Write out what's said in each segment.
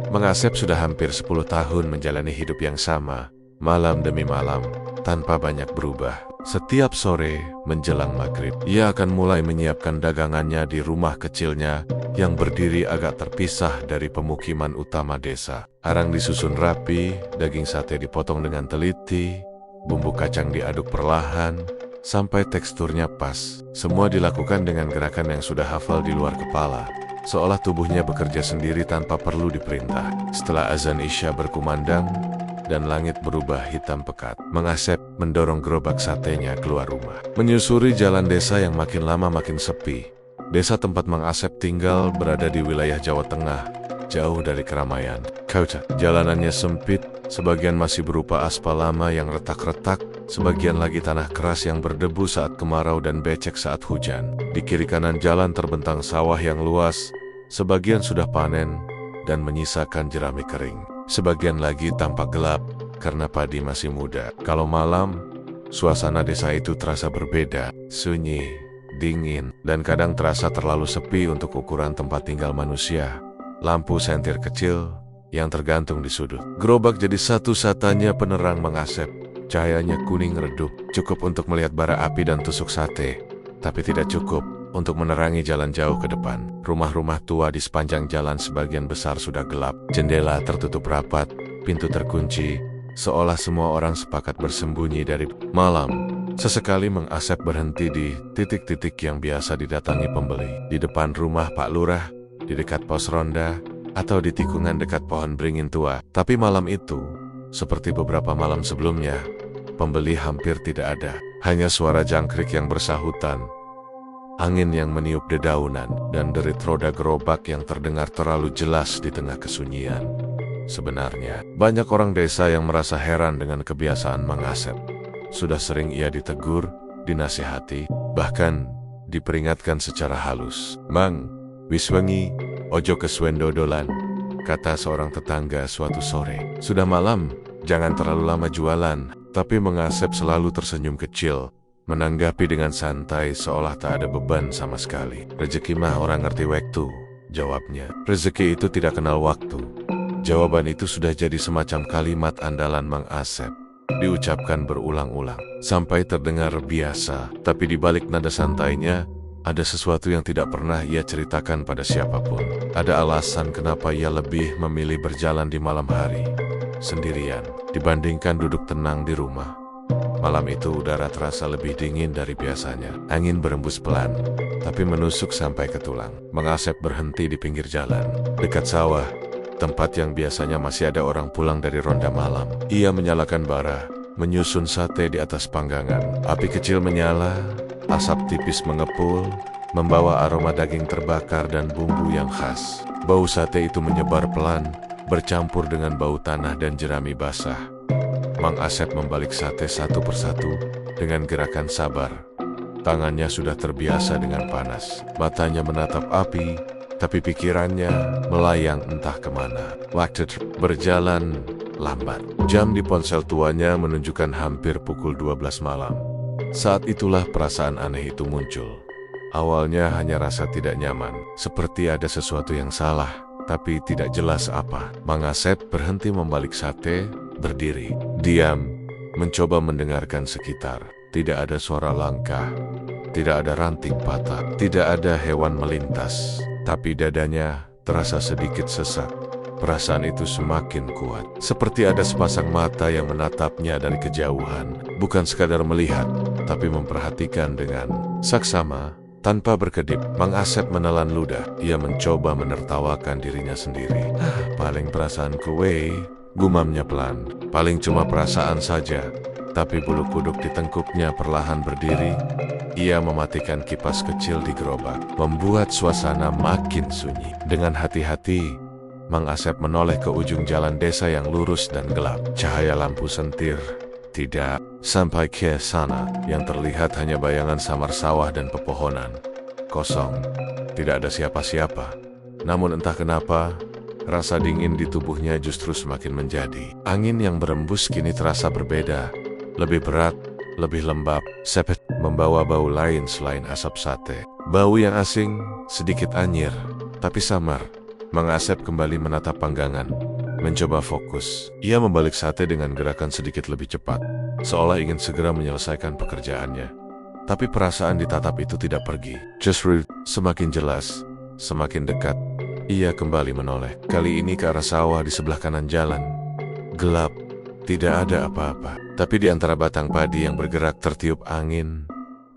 Mang Asep sudah hampir 10 tahun menjalani hidup yang sama, malam demi malam, tanpa banyak berubah. Setiap sore menjelang maghrib, ia akan mulai menyiapkan dagangannya di rumah kecilnya yang berdiri agak terpisah dari pemukiman utama desa. Arang disusun rapi, daging sate dipotong dengan teliti, bumbu kacang diaduk perlahan, sampai teksturnya pas. Semua dilakukan dengan gerakan yang sudah hafal di luar kepala, seolah tubuhnya bekerja sendiri tanpa perlu diperintah. Setelah azan Isya berkumandang dan langit berubah hitam pekat, Mang Asep mendorong gerobak satenya keluar rumah. Menyusuri jalan desa yang makin lama makin sepi. Desa tempat Mang Asep tinggal berada di wilayah Jawa Tengah, jauh dari keramaian kota. Jalanannya sempit, sebagian masih berupa aspal lama yang retak-retak, sebagian lagi tanah keras yang berdebu saat kemarau dan becek saat hujan. Di kiri kanan jalan terbentang sawah yang luas, sebagian sudah panen dan menyisakan jerami kering. Sebagian lagi tampak gelap karena padi masih muda. Kalau malam, suasana desa itu terasa berbeda, sunyi, dingin, dan kadang terasa terlalu sepi untuk ukuran tempat tinggal manusia. Lampu sentir kecil yang tergantung di sudut. Gerobak jadi satu-satunya penerang Mang Asep. Cahayanya kuning redup, cukup untuk melihat bara api dan tusuk sate, tapi tidak cukup untuk menerangi jalan jauh ke depan. Rumah-rumah tua di sepanjang jalan sebagian besar sudah gelap. Jendela tertutup rapat, pintu terkunci, seolah semua orang sepakat bersembunyi dari malam. Sesekali Mang Asep berhenti di titik-titik yang biasa didatangi pembeli. Di depan rumah Pak Lurah, di dekat pos ronda, atau di tikungan dekat pohon beringin tua. Tapi malam itu, seperti beberapa malam sebelumnya, pembeli hampir tidak ada. Hanya suara jangkrik yang bersahutan, angin yang meniup dedaunan, dan derit roda gerobak yang terdengar terlalu jelas di tengah kesunyian. Sebenarnya, banyak orang desa yang merasa heran dengan kebiasaan Mang Asep. Sudah sering ia ditegur, dinasihati, bahkan diperingatkan secara halus. "Mang, wis wengi, ojo kesuwen dodolan," kata seorang tetangga suatu sore. "Sudah malam, jangan terlalu lama jualan." Tapi Mang Asep selalu tersenyum kecil, menanggapi dengan santai seolah tak ada beban sama sekali. "Rezeki mah orang ngerti waktu," jawabnya. Rezeki itu tidak kenal waktu. Jawaban itu sudah jadi semacam kalimat andalan Mang Asep. Diucapkan berulang-ulang, sampai terdengar biasa. Tapi di balik nada santainya, ada sesuatu yang tidak pernah ia ceritakan pada siapapun. Ada alasan kenapa ia lebih memilih berjalan di malam hari, sendirian, dibandingkan duduk tenang di rumah. Malam itu udara terasa lebih dingin dari biasanya. Angin berembus pelan, tapi menusuk sampai ke tulang. Mang Asep berhenti di pinggir jalan, dekat sawah, tempat yang biasanya masih ada orang pulang dari ronda malam. Ia menyalakan bara, menyusun sate di atas panggangan. Api kecil menyala, asap tipis mengepul, membawa aroma daging terbakar dan bumbu yang khas. Bau sate itu menyebar pelan, bercampur dengan bau tanah dan jerami basah. Mang Asep membalik sate satu persatu dengan gerakan sabar. Tangannya sudah terbiasa dengan panas. Matanya menatap api, tapi pikirannya melayang entah kemana. Waktu berjalan lambat. Jam di ponsel tuanya menunjukkan hampir pukul 12 malam. Saat itulah perasaan aneh itu muncul. Awalnya hanya rasa tidak nyaman, seperti ada sesuatu yang salah, tapi tidak jelas apa. Mang Asep berhenti membalik sate, berdiri, diam, mencoba mendengarkan sekitar. Tidak ada suara langkah, tidak ada ranting patah, tidak ada hewan melintas. Tapi dadanya terasa sedikit sesak. Perasaan itu semakin kuat, seperti ada sepasang mata yang menatapnya dari kejauhan. Bukan sekadar melihat, tapi memperhatikan dengan saksama. Tanpa berkedip, Mang Asep menelan ludah. Ia mencoba menertawakan dirinya sendiri. "Paling perasaanku gumamnya pelan. "Paling cuma perasaan saja." Tapi bulu kuduk di tengkuknya perlahan berdiri. Ia mematikan kipas kecil di gerobak, membuat suasana makin sunyi. Dengan hati-hati, Mang Asep menoleh ke ujung jalan desa yang lurus dan gelap. Cahaya lampu sentir tidak sampai ke sana. Yang terlihat hanya bayangan samar sawah dan pepohonan. Kosong, tidak ada siapa-siapa. Namun entah kenapa, rasa dingin di tubuhnya justru semakin menjadi. Angin yang berembus kini terasa berbeda, lebih berat, lebih lembab, sepet membawa bau lain selain asap sate. Bau yang asing, sedikit anyir, tapi samar, Mang Asep kembali menatap panggangan, mencoba fokus. Ia membalik sate dengan gerakan sedikit lebih cepat, seolah ingin segera menyelesaikan pekerjaannya. Tapi perasaan ditatap itu tidak pergi. Justru semakin jelas, semakin dekat. Ia kembali menoleh, kali ini ke arah sawah di sebelah kanan jalan. Gelap, tidak ada apa-apa. Tapi di antara batang padi yang bergerak tertiup angin,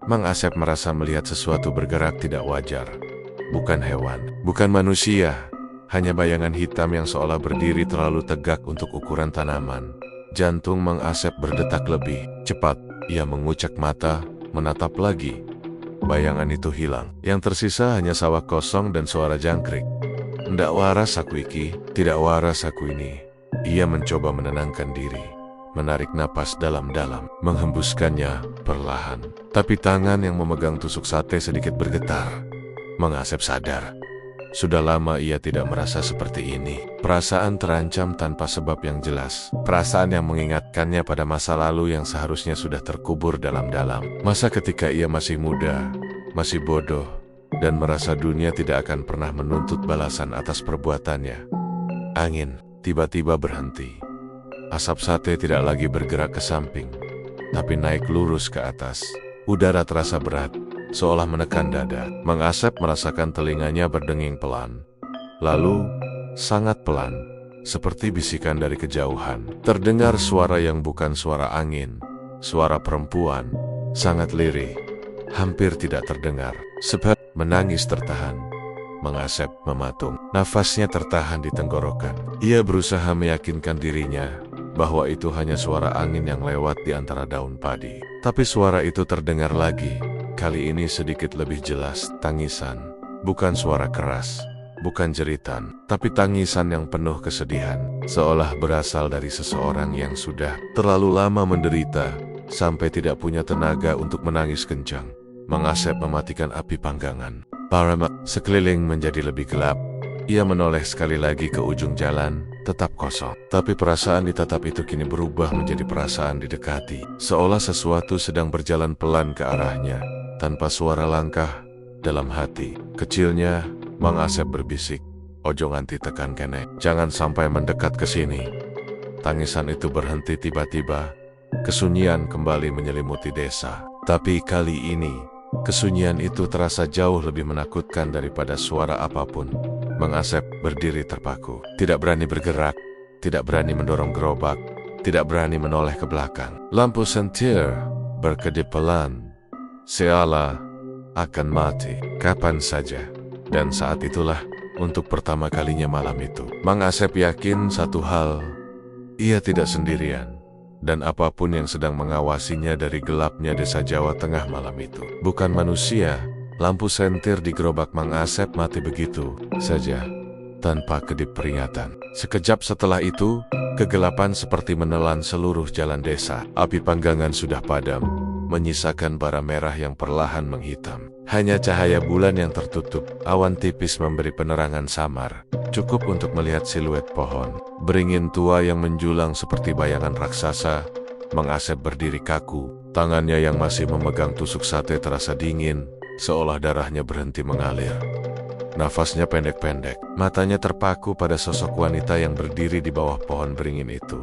Mang Asep merasa melihat sesuatu bergerak tidak wajar. Bukan hewan, bukan manusia, hanya bayangan hitam yang seolah berdiri terlalu tegak untuk ukuran tanaman. Jantung Mang Asep berdetak lebih cepat. Ia mengucek mata, menatap lagi. Bayangan itu hilang. Yang tersisa hanya sawah kosong dan suara jangkrik. Ndak waras aku iki, tidak waras aku ini. Ia mencoba menenangkan diri, menarik napas dalam-dalam, menghembuskannya perlahan. Tapi tangan yang memegang tusuk sate sedikit bergetar. Mang Asep sadar, sudah lama ia tidak merasa seperti ini. Perasaan terancam tanpa sebab yang jelas. Perasaan yang mengingatkannya pada masa lalu yang seharusnya sudah terkubur dalam-dalam. Masa ketika ia masih muda, masih bodoh, dan merasa dunia tidak akan pernah menuntut balasan atas perbuatannya. Angin tiba-tiba berhenti. Asap sate tidak lagi bergerak ke samping, tapi naik lurus ke atas. Udara terasa berat, seolah menekan dada. Mang Asep merasakan telinganya berdenging pelan. Lalu, sangat pelan, seperti bisikan dari kejauhan. Terdengar suara yang bukan suara angin, suara perempuan, sangat lirih, hampir tidak terdengar. Sebab menangis tertahan. Mang Asep mematung. Nafasnya tertahan di tenggorokan. Ia berusaha meyakinkan dirinya bahwa itu hanya suara angin yang lewat di antara daun padi. Tapi suara itu terdengar lagi. Kali ini sedikit lebih jelas, tangisan. Bukan suara keras, bukan jeritan, tapi tangisan yang penuh kesedihan. Seolah berasal dari seseorang yang sudah terlalu lama menderita, sampai tidak punya tenaga untuk menangis kencang. Mang Asep mematikan api panggangan. Sekeliling menjadi lebih gelap. Ia menoleh sekali lagi ke ujung jalan, tetap kosong. Tapi perasaan ditatap itu kini berubah menjadi perasaan didekati. Seolah sesuatu sedang berjalan pelan ke arahnya. Tanpa suara langkah, dalam hati kecilnya, Mang Asep berbisik, "Ojo nganti tekan kene, jangan sampai mendekat ke sini." Tangisan itu berhenti tiba-tiba. Kesunyian kembali menyelimuti desa. Tapi kali ini, kesunyian itu terasa jauh lebih menakutkan daripada suara apapun. Mang Asep berdiri terpaku, tidak berani bergerak, tidak berani mendorong gerobak, tidak berani menoleh ke belakang. Lampu sentir berkedip pelan. Seolah akan mati kapan saja. Dan saat itulah, untuk pertama kalinya malam itu, Mang Asep yakin satu hal, ia tidak sendirian. Dan apapun yang sedang mengawasinya dari gelapnya desa Jawa Tengah malam itu, bukan manusia. Lampu sentir di gerobak Mang Asep mati begitu saja, tanpa kedip peringatan. Sekejap setelah itu, kegelapan seperti menelan seluruh jalan desa. Api panggangan sudah padam, menyisakan bara merah yang perlahan menghitam. Hanya cahaya bulan yang tertutup, awan tipis memberi penerangan samar, cukup untuk melihat siluet pohon beringin tua yang menjulang seperti bayangan raksasa. Mang Asep berdiri kaku, tangannya yang masih memegang tusuk sate terasa dingin, seolah darahnya berhenti mengalir. Nafasnya pendek-pendek, matanya terpaku pada sosok wanita yang berdiri di bawah pohon beringin itu.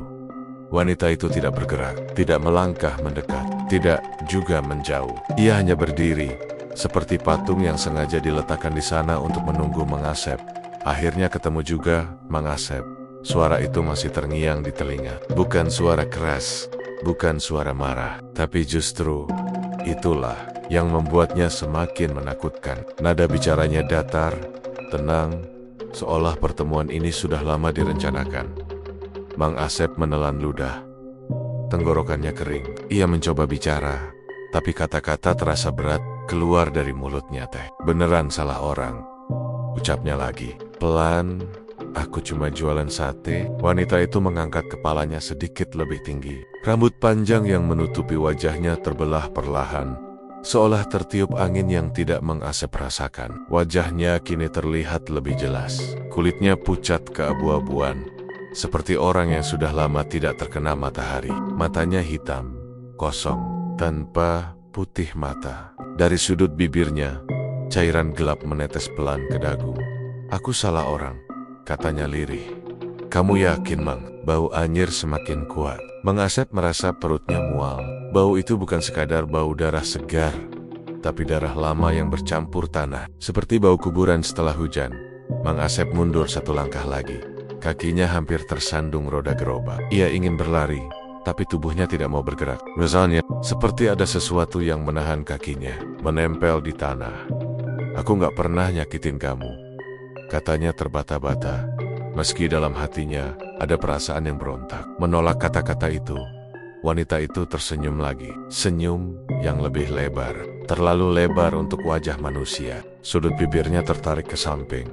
Wanita itu tidak bergerak, tidak melangkah mendekat, tidak juga menjauh. Ia hanya berdiri, seperti patung yang sengaja diletakkan di sana untuk menunggu Mang Asep. Akhirnya ketemu juga Mang Asep. Suara itu masih terngiang di telinga. Bukan suara keras, bukan suara marah, tapi justru itulah yang membuatnya semakin menakutkan. Nada bicaranya datar, tenang, seolah pertemuan ini sudah lama direncanakan. Mang Asep menelan ludah. Tenggorokannya kering. Ia mencoba bicara, tapi kata-kata terasa berat keluar dari mulutnya. Beneran salah orang, ucapnya lagi. Pelan, "Aku cuma jualan sate." Wanita itu mengangkat kepalanya sedikit lebih tinggi. Rambut panjang yang menutupi wajahnya terbelah perlahan, seolah tertiup angin yang tidak Mang Asep rasakan. Wajahnya kini terlihat lebih jelas. Kulitnya pucat keabu-abuan, seperti orang yang sudah lama tidak terkena matahari. Matanya hitam, kosong, tanpa putih mata. Dari sudut bibirnya, cairan gelap menetes pelan ke dagu. "Aku salah orang," katanya lirih. Kamu yakin, Mang? Bau anyir semakin kuat. Mang Asep merasa perutnya mual. Bau itu bukan sekadar bau darah segar, tapi darah lama yang bercampur tanah. Seperti bau kuburan setelah hujan. Mang Asep mundur satu langkah lagi. Kakinya hampir tersandung roda gerobak. Ia ingin berlari, tapi tubuhnya tidak mau bergerak. Misalnya, seperti ada sesuatu yang menahan kakinya, menempel di tanah. Aku gak pernah nyakitin kamu, katanya terbata-bata. Meski dalam hatinya ada perasaan yang berontak. Menolak kata-kata itu, wanita itu tersenyum lagi. Senyum yang lebih lebar, terlalu lebar untuk wajah manusia. Sudut bibirnya tertarik ke samping,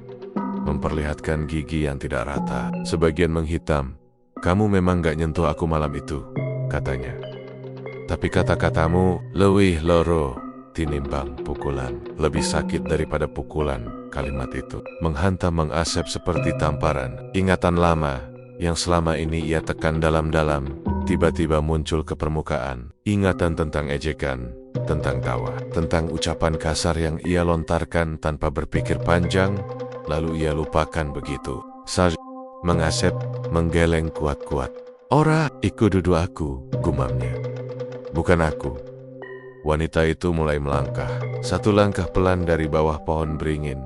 memperlihatkan gigi yang tidak rata, sebagian menghitam. Kamu memang gak nyentuh aku malam itu, katanya. Tapi kata-katamu lebih loro tinimbang pukulan. Lebih sakit daripada pukulan. Kalimat itu menghantam Mang Asep seperti tamparan. Ingatan lama yang selama ini ia tekan dalam-dalam tiba-tiba muncul ke permukaan. Ingatan tentang ejekan, tentang tawa, tentang ucapan kasar yang ia lontarkan tanpa berpikir panjang, lalu ia lupakan begitu saja. Mang Asep menggeleng kuat-kuat. Ora, iku dudu aku, gumamnya. Bukan aku. Wanita itu mulai melangkah. Satu langkah pelan dari bawah pohon beringin.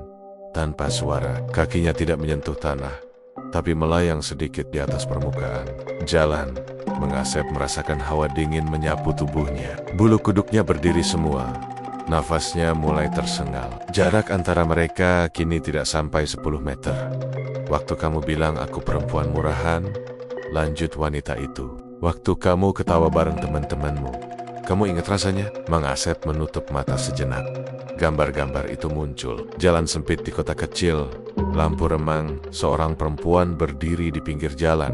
Tanpa suara, kakinya tidak menyentuh tanah, tapi melayang sedikit di atas permukaan jalan. Mang Asep merasakan hawa dingin menyapu tubuhnya. Bulu kuduknya berdiri semua. Nafasnya mulai tersengal. Jarak antara mereka kini tidak sampai 10 meter. Waktu kamu bilang aku perempuan murahan, lanjut wanita itu. Waktu kamu ketawa bareng teman-temanmu. Kamu ingat rasanya? Mang Asep menutup mata sejenak. Gambar-gambar itu muncul. Jalan sempit di kota kecil. Lampu remang, seorang perempuan berdiri di pinggir jalan,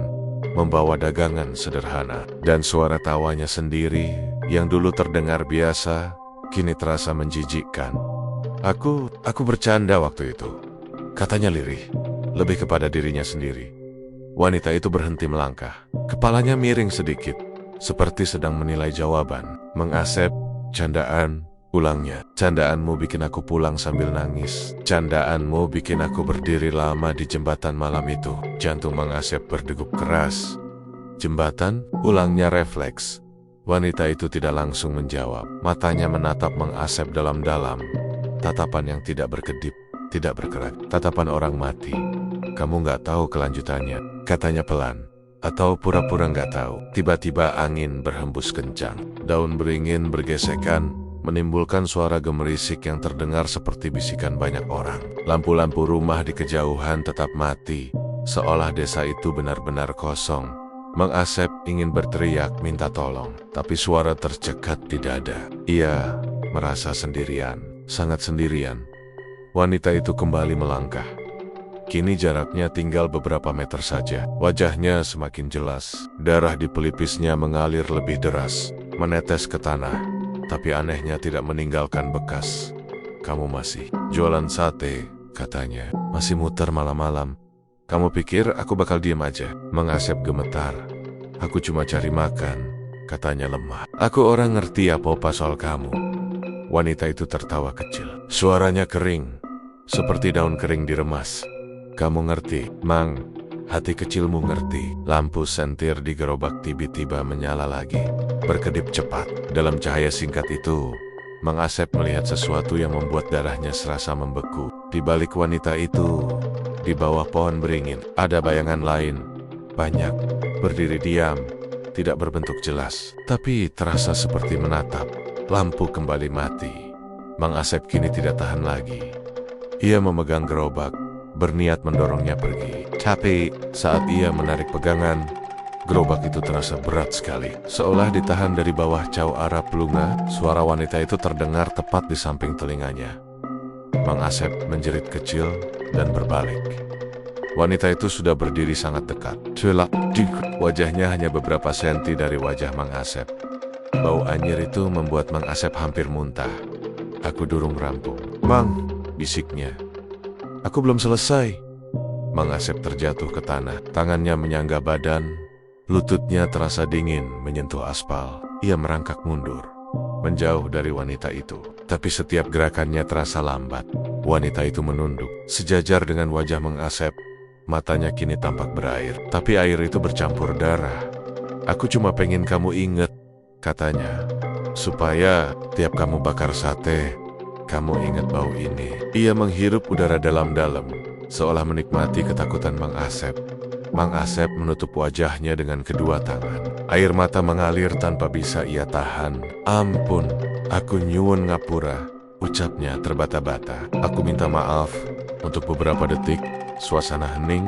membawa dagangan sederhana. Dan suara tawanya sendiri, yang dulu terdengar biasa, kini terasa menjijikkan. Aku bercanda waktu itu, katanya lirih, lebih kepada dirinya sendiri. Wanita itu berhenti melangkah. Kepalanya miring sedikit, seperti sedang menilai jawaban. Mang Asep, candaan, ulangnya. Candaanmu bikin aku pulang sambil nangis. Candaanmu bikin aku berdiri lama di jembatan malam itu. Jantung Mang Asep berdegup keras. Jembatan, ulangnya refleks. Wanita itu tidak langsung menjawab. Matanya menatap Mang Asep dalam-dalam. Tatapan yang tidak berkedip, tidak bergerak. Tatapan orang mati. Kamu gak tahu kelanjutannya, katanya pelan. Atau pura-pura gak tahu. Tiba-tiba angin berhembus kencang. Daun beringin bergesekan, menimbulkan suara gemerisik yang terdengar seperti bisikan banyak orang. Lampu-lampu rumah di kejauhan tetap mati, seolah desa itu benar-benar kosong. Mang Asep ingin berteriak minta tolong, tapi suara tercekat di dada. Ia merasa sendirian, sangat sendirian. Wanita itu kembali melangkah. Kini jaraknya tinggal beberapa meter saja. Wajahnya semakin jelas. Darah di pelipisnya mengalir lebih deras, menetes ke tanah. Tapi anehnya tidak meninggalkan bekas. Kamu masih jualan sate, katanya. Masih muter malam-malam. Kamu pikir aku bakal diem aja? Mang Asep gemetar. Aku cuma cari makan, katanya lemah. Aku orang ngerti apa-apa soal kamu. Wanita itu tertawa kecil. Suaranya kering, seperti daun kering diremas. Kamu ngerti, Mang. Hati kecilmu ngerti. Lampu sentir di gerobak tiba-tiba menyala lagi, berkedip cepat. Dalam cahaya singkat itu, Mang Asep melihat sesuatu yang membuat darahnya serasa membeku. Di balik wanita itu, di bawah pohon beringin, ada bayangan lain. Banyak, berdiri diam, tidak berbentuk jelas, tapi terasa seperti menatap. Lampu kembali mati. Mang Asep kini tidak tahan lagi. Ia memegang gerobak, berniat mendorongnya pergi. Tapi saat ia menarik pegangan, gerobak itu terasa berat sekali. Seolah ditahan dari bawah cau Arab lunga, suara wanita itu terdengar tepat di samping telinganya. Mang Asep menjerit kecil dan berbalik. Wanita itu sudah berdiri sangat dekat. Celak, wajahnya hanya beberapa senti dari wajah Mang Asep. Bau anyir itu membuat Mang Asep hampir muntah. Aku durung rampung. Mang, bisiknya. Aku belum selesai. Mang Asep terjatuh ke tanah. Tangannya menyangga badan. Lututnya terasa dingin menyentuh aspal. Ia merangkak mundur, menjauh dari wanita itu. Tapi setiap gerakannya terasa lambat. Wanita itu menunduk. Sejajar dengan wajah Mang Asep, Matanya kini tampak berair, tapi air itu bercampur darah. "Aku cuma pengen kamu inget," katanya, "supaya tiap kamu bakar sate, kamu ingat bau ini." Ia menghirup udara dalam-dalam, seolah menikmati ketakutan Mang Asep. Mang Asep menutup wajahnya dengan kedua tangan. Air mata mengalir tanpa bisa ia tahan. "Ampun, aku nyuwun ngapura," ucapnya terbata-bata. "Aku minta maaf." Untuk beberapa detik, suasana hening.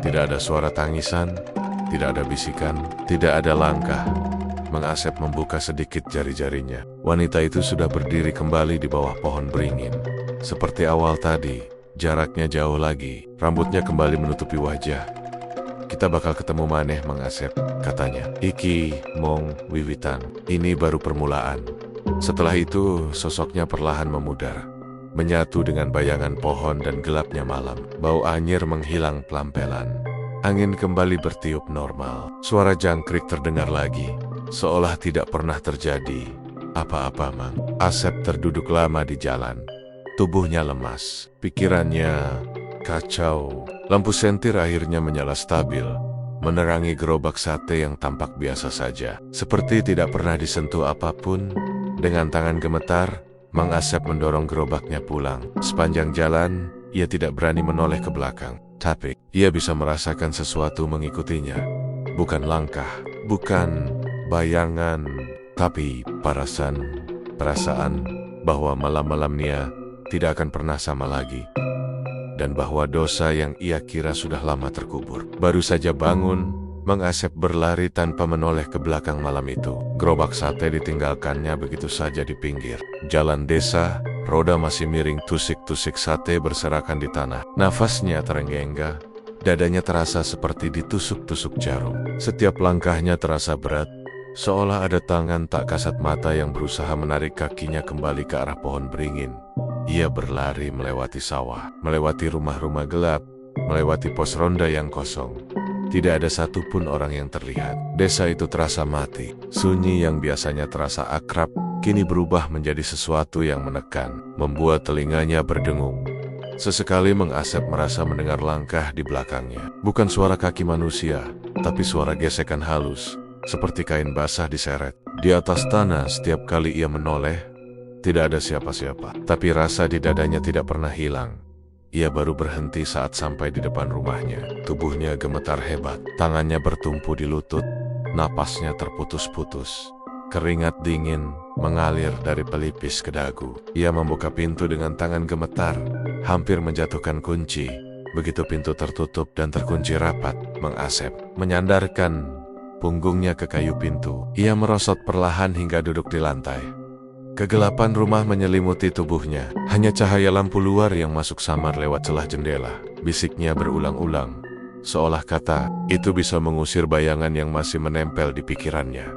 Tidak ada suara tangisan, tidak ada bisikan, tidak ada langkah. Mang Asep membuka sedikit jari-jarinya. Wanita itu sudah berdiri kembali di bawah pohon beringin. Seperti awal tadi, jaraknya jauh lagi. Rambutnya kembali menutupi wajah. "Kita bakal ketemu maneh, Mang Asep," katanya. "Iki mong wiwitan, ini baru permulaan." Setelah itu, sosoknya perlahan memudar, menyatu dengan bayangan pohon dan gelapnya malam. Bau anyir menghilang pelan-pelan. Angin kembali bertiup normal. Suara jangkrik terdengar lagi, seolah tidak pernah terjadi apa-apa. Mang Asep terduduk lama di jalan. Tubuhnya lemas, pikirannya kacau. Lampu sentir akhirnya menyala stabil, menerangi gerobak sate yang tampak biasa saja, seperti tidak pernah disentuh apapun. Dengan tangan gemetar, Mang Asep mendorong gerobaknya pulang. Sepanjang jalan, ia tidak berani menoleh ke belakang. Tapi, ia bisa merasakan sesuatu mengikutinya. Bukan langkah, bukan bayangan, tapi perasaan bahwa malam-malamnya tidak akan pernah sama lagi. Dan bahwa dosa yang ia kira sudah lama terkubur. Baru saja bangun, Mang Asep berlari tanpa menoleh ke belakang malam itu. Gerobak sate ditinggalkannya begitu saja di pinggir jalan desa. Roda masih miring, tusik-tusik sate berserakan di tanah. Nafasnya terengah-engah, dadanya terasa seperti ditusuk-tusuk jarum. Setiap langkahnya terasa berat, seolah ada tangan tak kasat mata yang berusaha menarik kakinya kembali ke arah pohon beringin. Ia berlari melewati sawah, melewati rumah-rumah gelap, melewati pos ronda yang kosong. Tidak ada satupun orang yang terlihat. Desa itu terasa mati. Sunyi yang biasanya terasa akrab, kini berubah menjadi sesuatu yang menekan, membuat telinganya berdengung. Sesekali Mang Asep merasa mendengar langkah di belakangnya. Bukan suara kaki manusia, tapi suara gesekan halus, seperti kain basah diseret. Di atas tanah, setiap kali ia menoleh, tidak ada siapa-siapa. Tapi rasa di dadanya tidak pernah hilang. Ia baru berhenti saat sampai di depan rumahnya. Tubuhnya gemetar hebat, tangannya bertumpu di lutut, napasnya terputus-putus. Keringat dingin mengalir dari pelipis ke dagu. Ia membuka pintu dengan tangan gemetar, hampir menjatuhkan kunci. Begitu pintu tertutup dan terkunci rapat, Mang Asep menyandarkan punggungnya ke kayu pintu. Ia merosot perlahan hingga duduk di lantai. Kegelapan rumah menyelimuti tubuhnya. Hanya cahaya lampu luar yang masuk samar lewat celah jendela. Bisiknya berulang-ulang, seolah kata itu bisa mengusir bayangan yang masih menempel di pikirannya.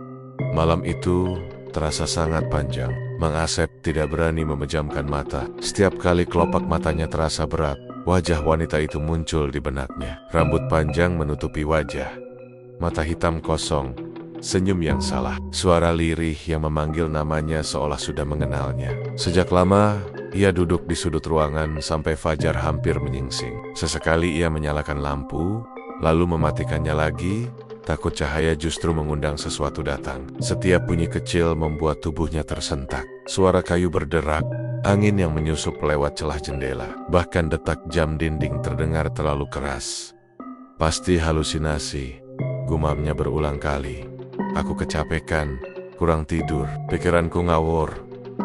Malam itu terasa sangat panjang. Mang Asep tidak berani memejamkan mata. Setiap kali kelopak matanya terasa berat, wajah wanita itu muncul di benaknya. Rambut panjang menutupi wajah, mata hitam kosong, senyum yang salah, suara lirih yang memanggil namanya seolah sudah mengenalnya. Sejak lama, ia duduk di sudut ruangan sampai fajar hampir menyingsing. Sesekali ia menyalakan lampu, lalu mematikannya lagi, takut cahaya justru mengundang sesuatu datang. Setiap bunyi kecil membuat tubuhnya tersentak. Suara kayu berderak, angin yang menyusup lewat celah jendela, bahkan detak jam dinding terdengar terlalu keras. Pasti halusinasi, gumamnya berulang kali. Aku kecapekan, kurang tidur, pikiranku ngawur.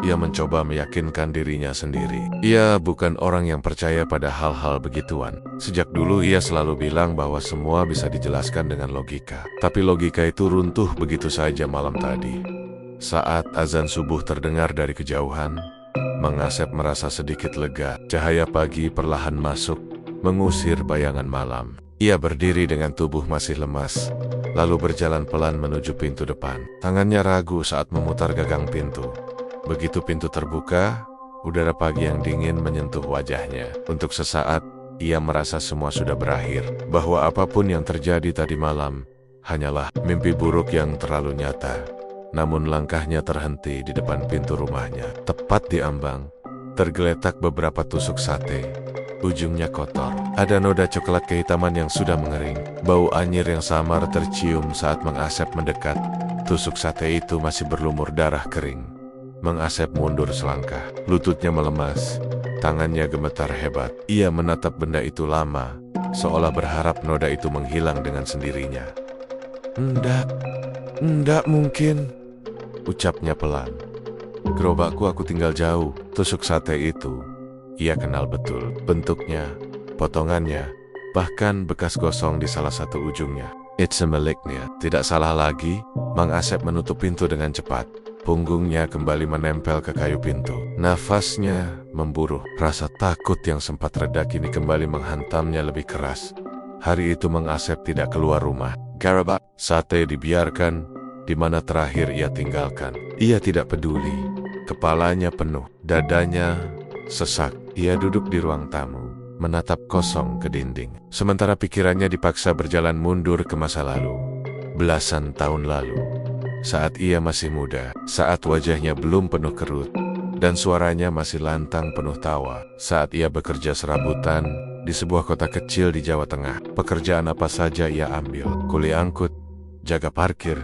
Ia mencoba meyakinkan dirinya sendiri. Ia bukan orang yang percaya pada hal-hal begituan. Sejak dulu ia selalu bilang bahwa semua bisa dijelaskan dengan logika. Tapi logika itu runtuh begitu saja malam tadi. Saat azan subuh terdengar dari kejauhan, Mang Asep merasa sedikit lega. Cahaya pagi perlahan masuk, mengusir bayangan malam. Ia berdiri dengan tubuh masih lemas, lalu berjalan pelan menuju pintu depan. Tangannya ragu saat memutar gagang pintu. Begitu pintu terbuka, udara pagi yang dingin menyentuh wajahnya. Untuk sesaat, ia merasa semua sudah berakhir, bahwa apapun yang terjadi tadi malam hanyalah mimpi buruk yang terlalu nyata. Namun langkahnya terhenti di depan pintu rumahnya. Tepat di ambang, tergeletak beberapa tusuk sate. Ia mencoba mengambil satu, lalu mencoba mengambil yang lain. Sesekali ia menoleh ke belakang, tapi rasa di dadanya tidak pernah hilang. Ia berlari, melewati sawah, melewati pos ronda yang kosong. Tiba-tiba, ujungnya kotor. Ada noda coklat kehitaman yang sudah mengering. Bau anyir yang samar tercium saat Mang Asep mendekat. Tusuk sate itu masih berlumur darah kering. Mang Asep mundur selangkah. Lututnya melemas. Tangannya gemetar hebat. Ia menatap benda itu lama, seolah berharap noda itu menghilang dengan sendirinya. Ndak mungkin, ucapnya pelan. Gerobakku aku tinggal jauh. Tusuk sate itu ia kenal betul. Bentuknya, potongannya, bahkan bekas gosong di salah satu ujungnya. It's a miliknya. Tidak salah lagi, Mang Asep menutup pintu dengan cepat. Punggungnya kembali menempel ke kayu pintu. Nafasnya memburuh. Rasa takut yang sempat reda kini kembali menghantamnya lebih keras. Hari itu Mang Asep tidak keluar rumah. Gerobak sate dibiarkan di mana terakhir ia tinggalkan. Ia tidak peduli. Kepalanya penuh, dadanya sesak. Ia duduk di ruang tamu, menatap kosong ke dinding. Sementara pikirannya dipaksa berjalan mundur ke masa lalu. Belasan tahun lalu, saat ia masih muda, saat wajahnya belum penuh kerut, dan suaranya masih lantang penuh tawa. Saat ia bekerja serabutan di sebuah kota kecil di Jawa Tengah. Pekerjaan apa saja ia ambil. Kuli angkut, jaga parkir,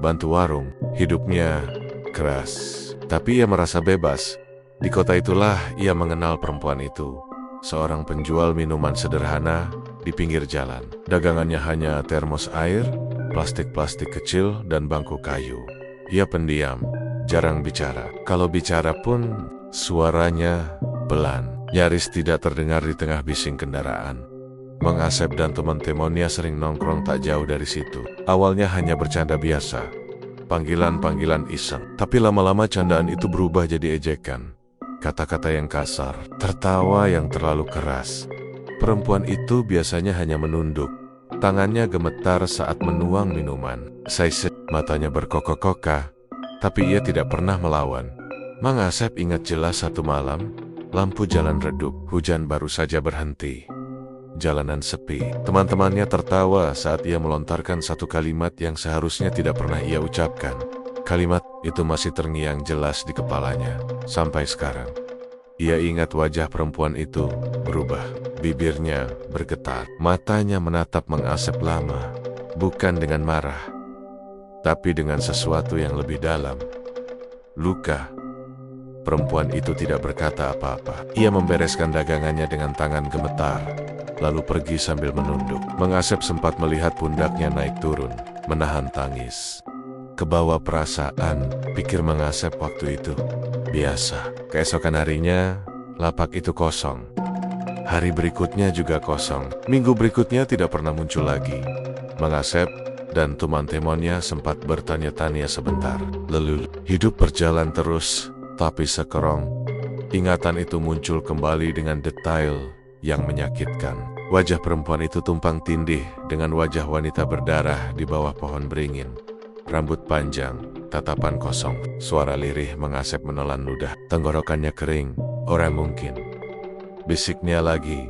bantu warung. Hidupnya keras, tapi ia merasa bebas. Di kota itulah ia mengenal perempuan itu. Seorang penjual minuman sederhana di pinggir jalan. Dagangannya hanya termos air, plastik-plastik kecil, dan bangku kayu. Ia pendiam, jarang bicara. Kalau bicara pun, suaranya pelan, nyaris tidak terdengar di tengah bising kendaraan. Mang Asep dan teman-temannya sering nongkrong tak jauh dari situ. Awalnya hanya bercanda biasa, panggilan-panggilan iseng. Tapi lama-lama candaan itu berubah jadi ejekan. Kata-kata yang kasar, tertawa yang terlalu keras. Perempuan itu biasanya hanya menunduk. Tangannya gemetar saat menuang minuman. Matanya berkokok-kokah, tapi ia tidak pernah melawan. Mang Asep ingat jelas satu malam, lampu jalan redup, hujan baru saja berhenti. Jalanan sepi. Teman-temannya tertawa saat ia melontarkan satu kalimat yang seharusnya tidak pernah ia ucapkan. Kalimat itu masih terngiang jelas di kepalanya sampai sekarang. Ia ingat wajah perempuan itu berubah. Bibirnya bergetar. Matanya menatap Mang Asep lama. Bukan dengan marah, tapi dengan sesuatu yang lebih dalam. Luka. Perempuan itu tidak berkata apa-apa. Ia membereskan dagangannya dengan tangan gemetar, lalu pergi sambil menunduk. Mang Asep sempat melihat pundaknya naik turun, menahan tangis. Kebawa perasaan, pikir Mang Asep waktu itu. Biasa. Keesokan harinya, lapak itu kosong. Hari berikutnya juga kosong. Minggu berikutnya tidak pernah muncul lagi. Mang Asep dan teman-temannya sempat bertanya-tanya sebentar. Lalu, hidup berjalan terus, tapi sekerong ingatan itu muncul kembali dengan detail yang menyakitkan. Wajah perempuan itu tumpang tindih dengan wajah wanita berdarah di bawah pohon beringin. Rambut panjang, tatapan kosong, suara lirih Mang Asep menelan ludah. Tenggorokannya kering. Orang mungkin. Bisiknya lagi.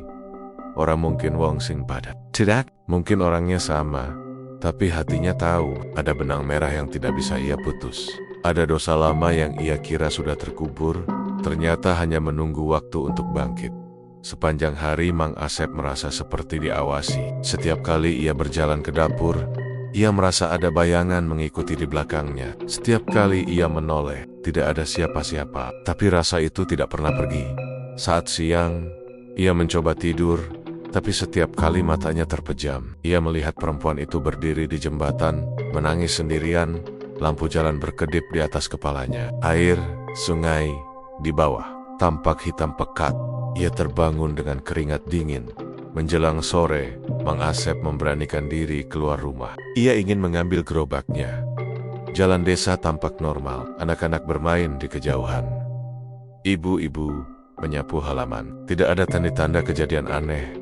Orang mungkin wong sing padat. Tidak, mungkin orangnya sama, tapi hatinya tahu ada benang merah yang tidak bisa ia putus. Ada dosa lama yang ia kira sudah terkubur, ternyata hanya menunggu waktu untuk bangkit. Sepanjang hari Mang Asep merasa seperti diawasi. Setiap kali ia berjalan ke dapur, ia merasa ada bayangan mengikuti di belakangnya. Setiap kali ia menoleh, tidak ada siapa-siapa, tapi rasa itu tidak pernah pergi. Saat siang, ia mencoba tidur, tapi setiap kali matanya terpejam. Ia melihat perempuan itu berdiri di jembatan, menangis sendirian. Lampu jalan berkedip di atas kepalanya. Air, sungai, di bawah, tampak hitam pekat. Ia terbangun dengan keringat dingin. Menjelang sore, Mang Asep memberanikan diri keluar rumah. Ia ingin mengambil gerobaknya. Jalan desa tampak normal, anak-anak bermain di kejauhan. Ibu-ibu menyapu halaman. Tidak ada tanda-tanda kejadian aneh.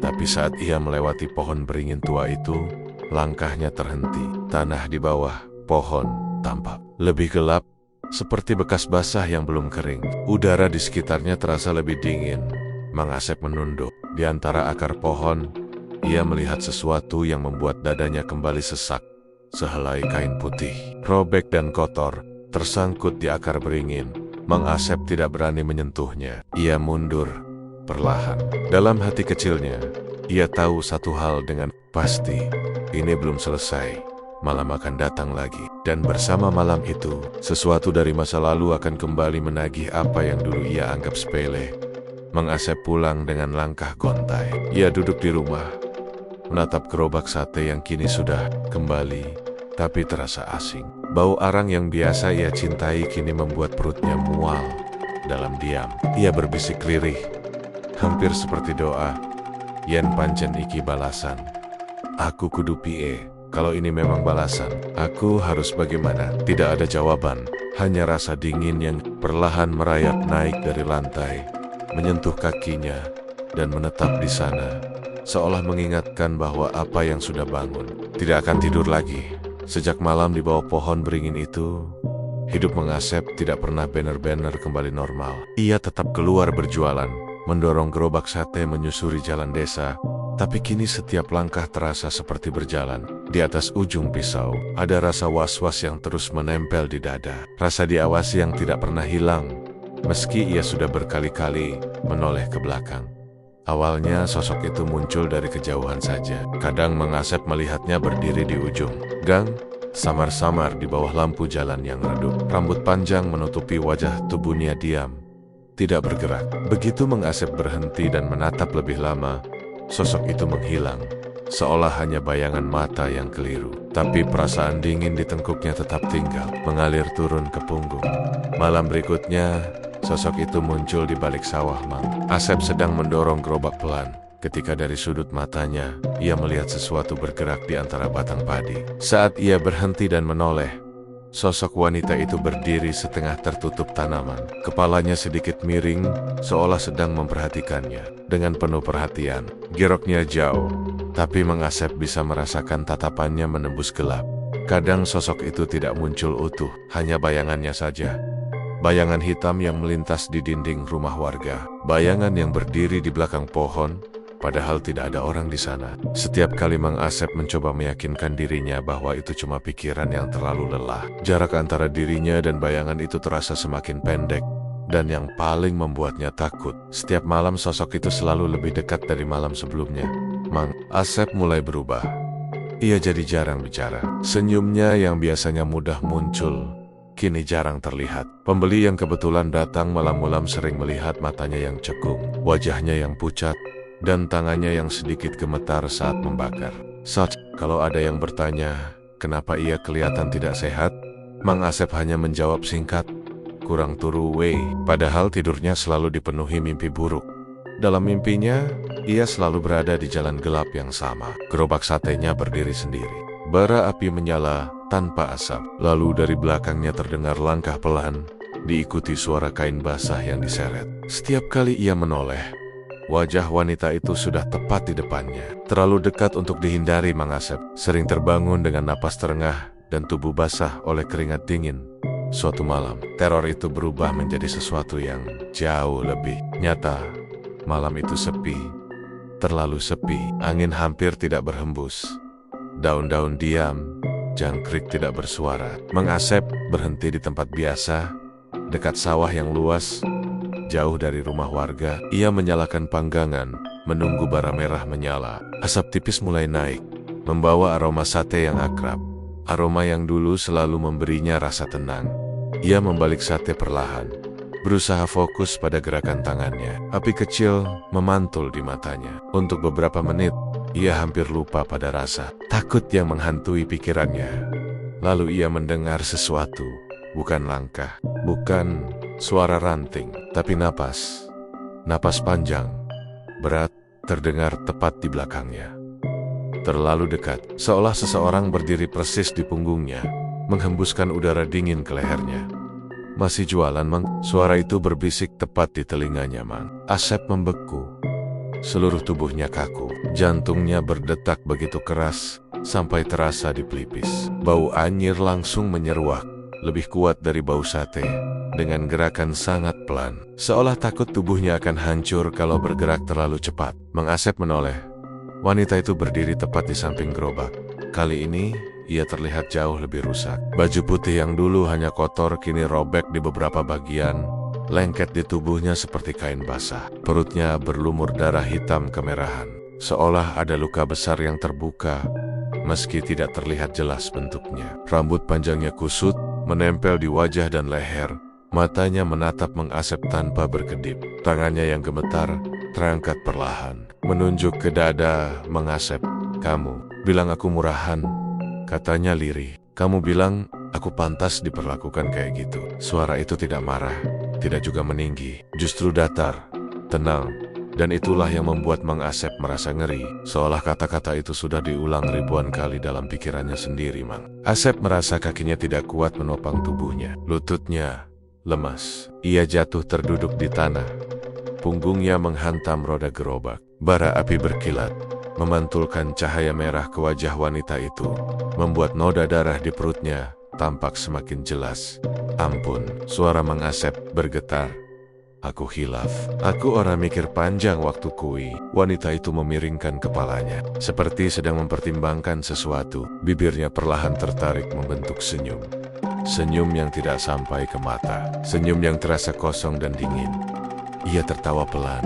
Tapi saat ia melewati pohon beringin tua itu, langkahnya terhenti. Tanah di bawah pohon tampak lebih gelap, seperti bekas basah yang belum kering. Udara di sekitarnya terasa lebih dingin. Mang Asep menunduk. Di antara akar pohon, ia melihat sesuatu yang membuat dadanya kembali sesak. Sehelai kain putih, robek dan kotor, tersangkut di akar beringin. Mang Asep tidak berani menyentuhnya. Ia mundur, perlahan. Dalam hati kecilnya, ia tahu satu hal dengan pasti, ini belum selesai. Malam akan datang lagi, dan bersama malam itu, sesuatu dari masa lalu akan kembali menagih apa yang dulu ia anggap sepele. Mang Asep pulang dengan langkah gontai. Ia duduk di rumah, menatap gerobak sate yang kini sudah kembali, tapi terasa asing. Bau arang yang biasa ia cintai kini membuat perutnya mual. Dalam diam, ia berbisik lirih, hampir seperti doa. Yen pancen iki balasan, aku kudu pie. Kalau ini memang balasan, aku harus bagaimana? Tidak ada jawaban, hanya rasa dingin yang perlahan merayap naik dari lantai, menyentuh kakinya, dan menetap di sana, seolah mengingatkan bahwa apa yang sudah bangun tidak akan tidur lagi. Sejak malam di bawah pohon beringin itu, hidup Mang Asep tidak pernah benar-benar kembali normal. Ia tetap keluar berjualan, mendorong gerobak sate menyusuri jalan desa, tapi kini setiap langkah terasa seperti berjalan. Di atas ujung pisau, ada rasa was-was yang terus menempel di dada. Rasa diawasi yang tidak pernah hilang, meski ia sudah berkali-kali menoleh ke belakang. Awalnya sosok itu muncul dari kejauhan saja. Kadang Mang Asep melihatnya berdiri di ujung gang, samar-samar di bawah lampu jalan yang redup. Rambut panjang menutupi wajah, tubuhnya diam, tidak bergerak. Begitu Mang Asep berhenti dan menatap lebih lama, sosok itu menghilang, seolah hanya bayangan mata yang keliru. Tapi perasaan dingin di tengkuknya tetap tinggal, mengalir turun ke punggung. Malam berikutnya, sosok itu muncul di balik sawah Mang Asep sedang mendorong gerobak pelan. Ketika dari sudut matanya, ia melihat sesuatu bergerak di antara batang padi. Saat ia berhenti dan menoleh, sosok wanita itu berdiri setengah tertutup tanaman. Kepalanya sedikit miring, seolah sedang memperhatikannya. Dengan penuh perhatian, geroknya jauh, tapi Mang Asep bisa merasakan tatapannya menembus gelap. Kadang sosok itu tidak muncul utuh, hanya bayangannya saja. Bayangan hitam yang melintas di dinding rumah warga. Bayangan yang berdiri di belakang pohon, padahal tidak ada orang di sana. Setiap kali Mang Asep mencoba meyakinkan dirinya bahwa itu cuma pikiran yang terlalu lelah, jarak antara dirinya dan bayangan itu terasa semakin pendek. Dan yang paling membuatnya takut, setiap malam sosok itu selalu lebih dekat dari malam sebelumnya. Mang Asep mulai berubah. Ia jadi jarang bicara. Senyumnya yang biasanya mudah muncul, kini jarang terlihat. Pembeli yang kebetulan datang malam-malam sering melihat matanya yang cekung, wajahnya yang pucat, dan tangannya yang sedikit gemetar saat membakar. Kalau ada yang bertanya, kenapa ia kelihatan tidak sehat, Mang Asep hanya menjawab singkat, kurang turu weh. Padahal tidurnya selalu dipenuhi mimpi buruk. Dalam mimpinya, ia selalu berada di jalan gelap yang sama. Gerobak satenya berdiri sendiri. Bara api menyala tanpa asap. Lalu dari belakangnya terdengar langkah pelan, diikuti suara kain basah yang diseret. Setiap kali ia menoleh, wajah wanita itu sudah tepat di depannya. Terlalu dekat untuk dihindari Mang Asep. Sering terbangun dengan napas terengah dan tubuh basah oleh keringat dingin. Suatu malam, teror itu berubah menjadi sesuatu yang jauh lebih nyata. Malam itu sepi, terlalu sepi. Angin hampir tidak berhembus. Daun-daun diam, jangkrik tidak bersuara. Mang Asep berhenti di tempat biasa, dekat sawah yang luas, jauh dari rumah warga. Ia menyalakan panggangan, menunggu bara merah menyala. Asap tipis mulai naik, membawa aroma sate yang akrab. Aroma yang dulu selalu memberinya rasa tenang. Ia membalik sate perlahan, berusaha fokus pada gerakan tangannya. Api kecil memantul di matanya. Untuk beberapa menit, ia hampir lupa pada rasa takut yang menghantui pikirannya. Lalu ia mendengar sesuatu, bukan langkah, bukan suara ranting, tapi napas. Napas panjang, berat, terdengar tepat di belakangnya. Terlalu dekat, seolah seseorang berdiri persis di punggungnya, menghembuskan udara dingin ke lehernya. Masih jualan, Mang? Suara itu berbisik tepat di telinganya, Mang. Asep membeku. Seluruh tubuhnya kaku. Jantungnya berdetak begitu keras, sampai terasa di pelipis. Bau anyir langsung menyeruak, lebih kuat dari bau sate. Dengan gerakan sangat pelan, seolah takut tubuhnya akan hancur kalau bergerak terlalu cepat. Mang Asep menoleh. Wanita itu berdiri tepat di samping gerobak. Kali ini, ia terlihat jauh lebih rusak. Baju putih yang dulu hanya kotor kini robek di beberapa bagian, lengket di tubuhnya seperti kain basah. Perutnya berlumur darah hitam kemerahan, seolah ada luka besar yang terbuka, meski tidak terlihat jelas bentuknya. Rambut panjangnya kusut, menempel di wajah dan leher. Matanya menatap Mang Asep tanpa berkedip. Tangannya yang gemetar terangkat perlahan, menunjuk ke dada Mang Asep. "Kamu bilang aku murahan," katanya lirih. "Kamu bilang aku pantas diperlakukan kayak gitu." Suara itu tidak marah, tidak juga meninggi, justru datar, tenang. Dan itulah yang membuat Mang Asep merasa ngeri, seolah kata-kata itu sudah diulang ribuan kali dalam pikirannya sendiri. Mang Asep merasa kakinya tidak kuat menopang tubuhnya. Lututnya lemas. Ia jatuh terduduk di tanah. Punggungnya menghantam roda gerobak. Bara api berkilat, memantulkan cahaya merah ke wajah wanita itu, membuat noda darah di perutnya tampak semakin jelas. "Ampun," suara Mang Asep bergetar. "Aku hilaf. Aku orang mikir panjang waktu kui." Wanita itu memiringkan kepalanya, seperti sedang mempertimbangkan sesuatu. Bibirnya perlahan tertarik membentuk senyum. Senyum yang tidak sampai ke mata. Senyum yang terasa kosong dan dingin. Ia tertawa pelan.